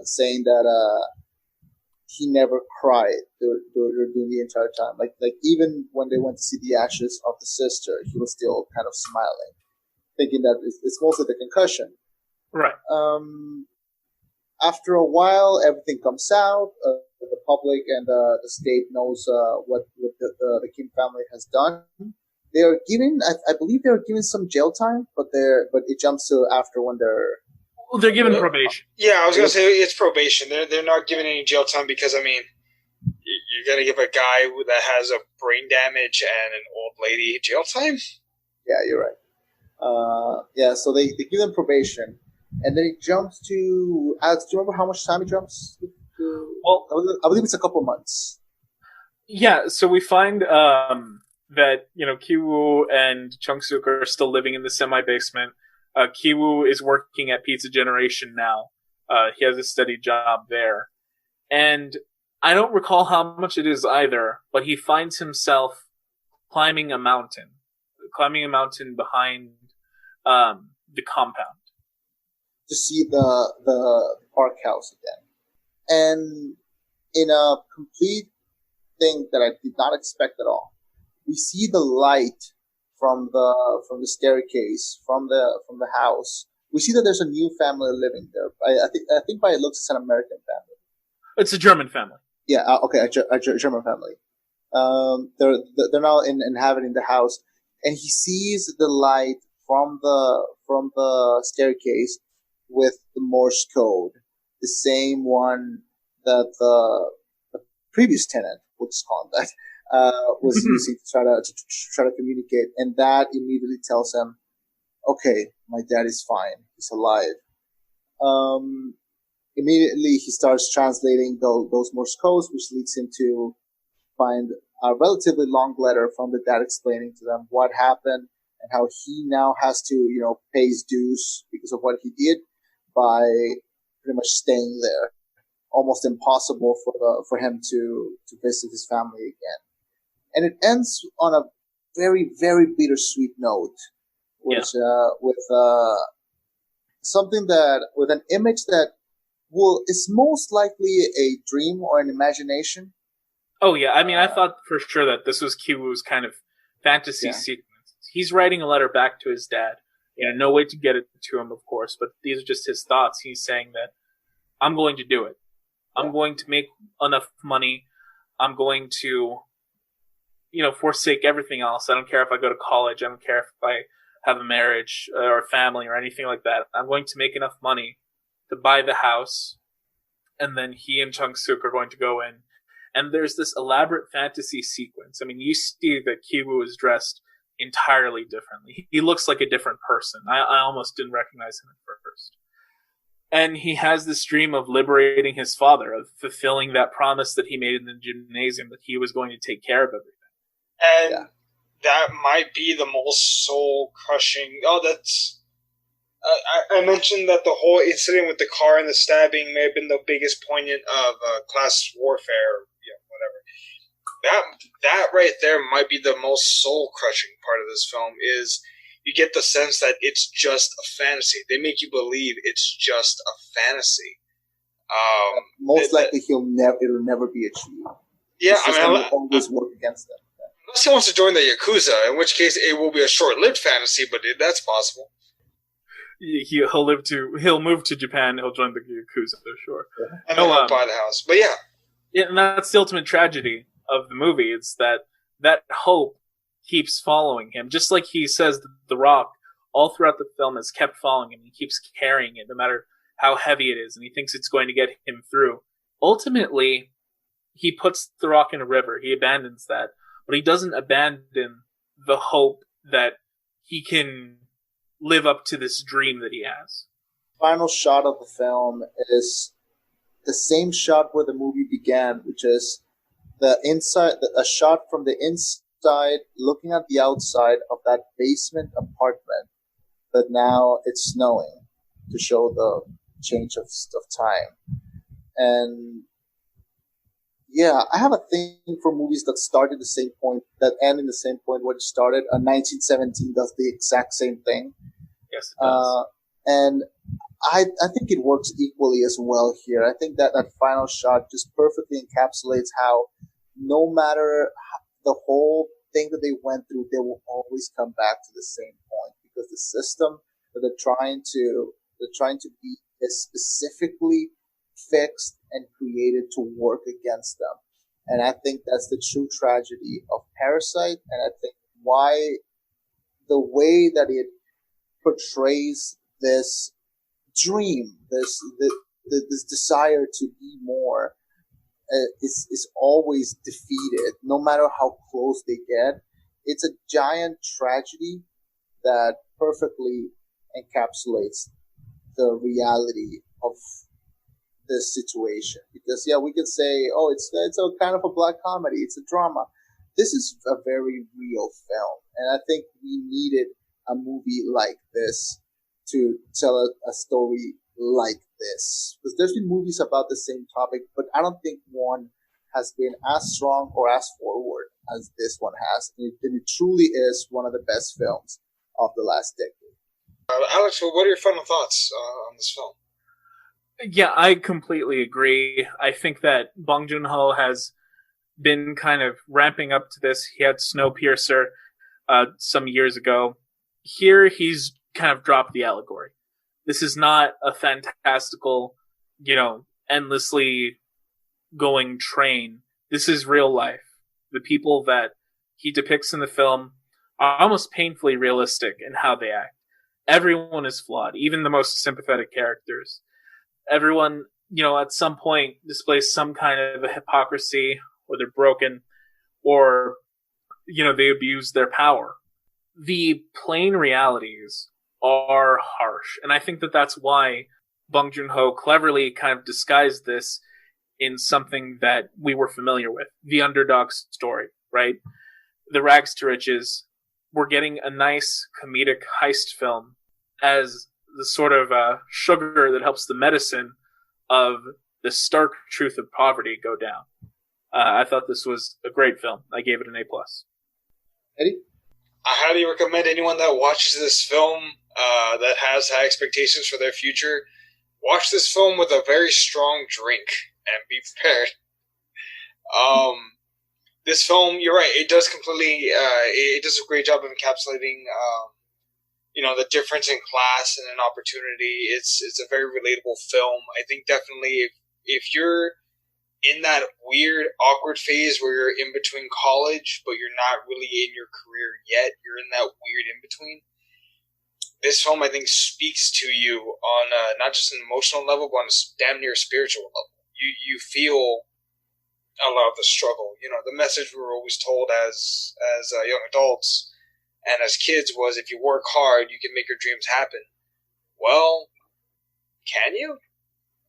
saying that he never cried during the entire time. Like even when they went to see the ashes of the sister, he was still kind of smiling, thinking that it's mostly the concussion. Right. After a while, everything comes out. The public and the state knows what the Kim family has done. They are given, I believe, they are given some jail time, but it jumps to after when they're given probation. Yeah, I was gonna say it's probation. They're not given any jail time because you're gonna give a guy that has a brain damage and an old lady jail time. Yeah, you're right. So they give them probation. And then it jumps to Alex. Do you remember how much time it jumps to? Well, I believe it's a couple months. Yeah, so we find that Kiwoo and Chung-sook are still living in the semi-basement. Kiwoo is working at Pizza Generation now. He has a steady job there, and I don't recall how much it is either. But he finds himself climbing a mountain behind the compound, to see the Park house again. And in a complete thing that I did not expect at all, we see the light from the staircase, from the house. We see that there's a new family living there. I think by it looks, it's an American family. It's a German family. Yeah, okay, a German family. They're now inhabiting the house, and he sees the light from the staircase with the Morse code, the same one that the previous tenant, we'll just call him that, was using to try to communicate, and that immediately tells him, okay, my dad is fine, he's alive. Immediately he starts translating those Morse codes, which leads him to find a relatively long letter from the dad explaining to them what happened and how he now has to, pay his dues because of what he did by pretty much staying there. Almost impossible for him to visit his family again. And it ends on a very, very bittersweet note, which with something with an image that is most likely a dream or an imagination. Oh yeah, I mean, I thought for sure that this was Kiwoo's kind of fantasy sequence. He's writing a letter back to his dad. No way to get it to him, of course, but these are just his thoughts. He's saying that I'm going to do it. I'm going to make enough money. I'm going to, forsake everything else. I don't care if I go to college. I don't care if I have a marriage or a family or anything like that. I'm going to make enough money to buy the house, and then he and Chung-suk are going to go in. And there's this elaborate fantasy sequence. I mean, you see that Kiwoo is dressed entirely differently. He looks like a different person. I almost didn't recognize him at first. And he has this dream of liberating his father, of fulfilling that promise that he made in the gymnasium, that he was going to take care of everything. And that might be the most soul-crushing... Oh, that's... I mentioned that the whole incident with the car and the stabbing may have been the biggest poignant of class warfare, whatever. That right there might be the most soul-crushing part of this film, is you get the sense that it's just a fantasy. They make you believe it's just a fantasy. Most likely it'll never be achieved. Yeah, will always work against them. Unless he wants to join the Yakuza, in which case it will be a short-lived fantasy, but that's possible. He'll move to Japan. He'll join the Yakuza, sure. Yeah. And then he'll buy the house. But yeah, and that's the ultimate tragedy of the movie. It's that hope keeps following him, just like he says the Rock all throughout the film has kept following him. He keeps carrying it, no matter how heavy it is, and he thinks it's going to get him through. Ultimately, he puts the Rock in a river. He abandons that, but he doesn't abandon the hope that he can live up to this dream that he has. Final shot of the film is the same shot where the movie began, which is a shot from the inside looking at the outside of that basement apartment, but now it's snowing to show the change of time. And yeah, I have a thing for movies that start at the same point, that end in the same point where it started. 1917 does the exact same thing. Yes, it does. And I think it works equally as well here. I think that final shot just perfectly encapsulates how no matter the whole thing that they went through, they will always come back to the same point, because the system that they're trying to be is specifically fixed and created to work against them. And I think that's the true tragedy of Parasite, and I think why the way that it portrays this dream, this desire to be more, is always defeated, no matter how close they get. It's a giant tragedy that perfectly encapsulates the reality of this situation. Because we could say, oh, it's a kind of a black comedy, it's a drama. This is a very real film, and I think we needed a movie like this to tell a story like this. Because there's been movies about the same topic, but I don't think one has been as strong or as forward as this one has. And it truly is one of the best films of the last decade. Alex, what are your final thoughts on this film? Yeah, I completely agree. I think that Bong Joon-ho has been kind of ramping up to this. He had Snowpiercer some years ago. Here, he's kind of dropped the allegory. This is not a fantastical, endlessly going train. This is real life. the people that he depicts in the film are almost painfully realistic in how they act. Everyone is flawed, even the most sympathetic characters. Everyone, at some point displays some kind of a hypocrisy, or they're broken, or, they abuse their power. The plain realities are harsh, and I think that that's why Bong Joon-ho cleverly kind of disguised this in something that we were familiar with. The underdog story, right? The rags to riches. We're getting a nice comedic heist film as the sort of sugar that helps the medicine of the stark truth of poverty go down. I thought this was a great film. I gave it an A+. Eddie? I highly recommend anyone that watches this film that has high expectations for their future, watch this film with a very strong drink and be prepared. This film, you're right, it does it does a great job of encapsulating the difference in class and an opportunity. It's a very relatable film. I think definitely if you're in that weird, awkward phase where you're in between college, but you're not really in your career yet, you're in that weird in between. This film, I think, speaks to you on not just an emotional level, but on a damn near spiritual level. You feel a lot of the struggle. The message we were always told as young adults and as kids was, if you work hard, you can make your dreams happen. Well, can you?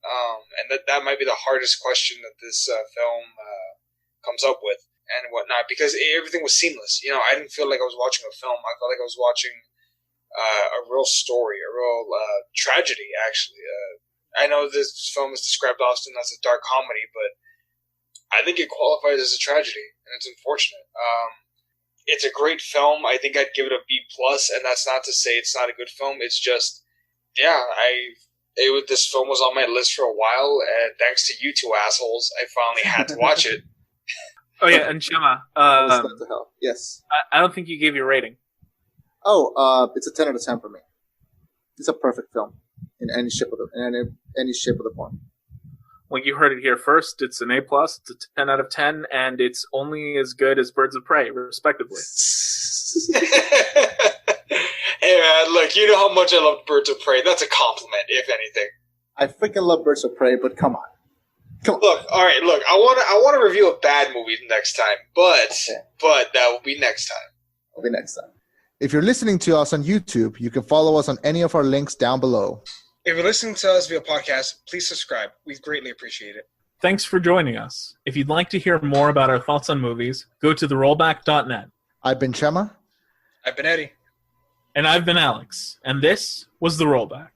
And that might be the hardest question that this film comes up with and whatnot, because everything was seamless. I didn't feel like I was watching a film. I felt like I was watching a real story, a real tragedy, actually. I know this film is described often as a dark comedy, but I think it qualifies as a tragedy, and it's unfortunate. It's a great film. I think I'd give it a B+, and that's not to say it's not a good film. It's just, this film was on my list for a while, and thanks to you two assholes, I finally had to watch it. Oh yeah, and Chema, yes. I don't think you gave your rating. Oh, it's a 10 out of 10 for me. It's a perfect film in any shape of the form. Well, you heard it here first. It's an A+, it's a 10 out of 10, and it's only as good as Birds of Prey, respectively. Hey man, look, you know how much I love Birds of Prey. That's a compliment, if anything. I freaking love Birds of Prey, but come on. Look, all right, look. I want to review a bad movie next time, but that will be next time. It'll be next time. If you're listening to us on YouTube, you can follow us on any of our links down below. If you're listening to us via podcast, please subscribe. We'd greatly appreciate it. Thanks for joining us. If you'd like to hear more about our thoughts on movies, go to therollback.net. I've been Chema. I've been Eddie. And I've been Alex. And this was The Rollback.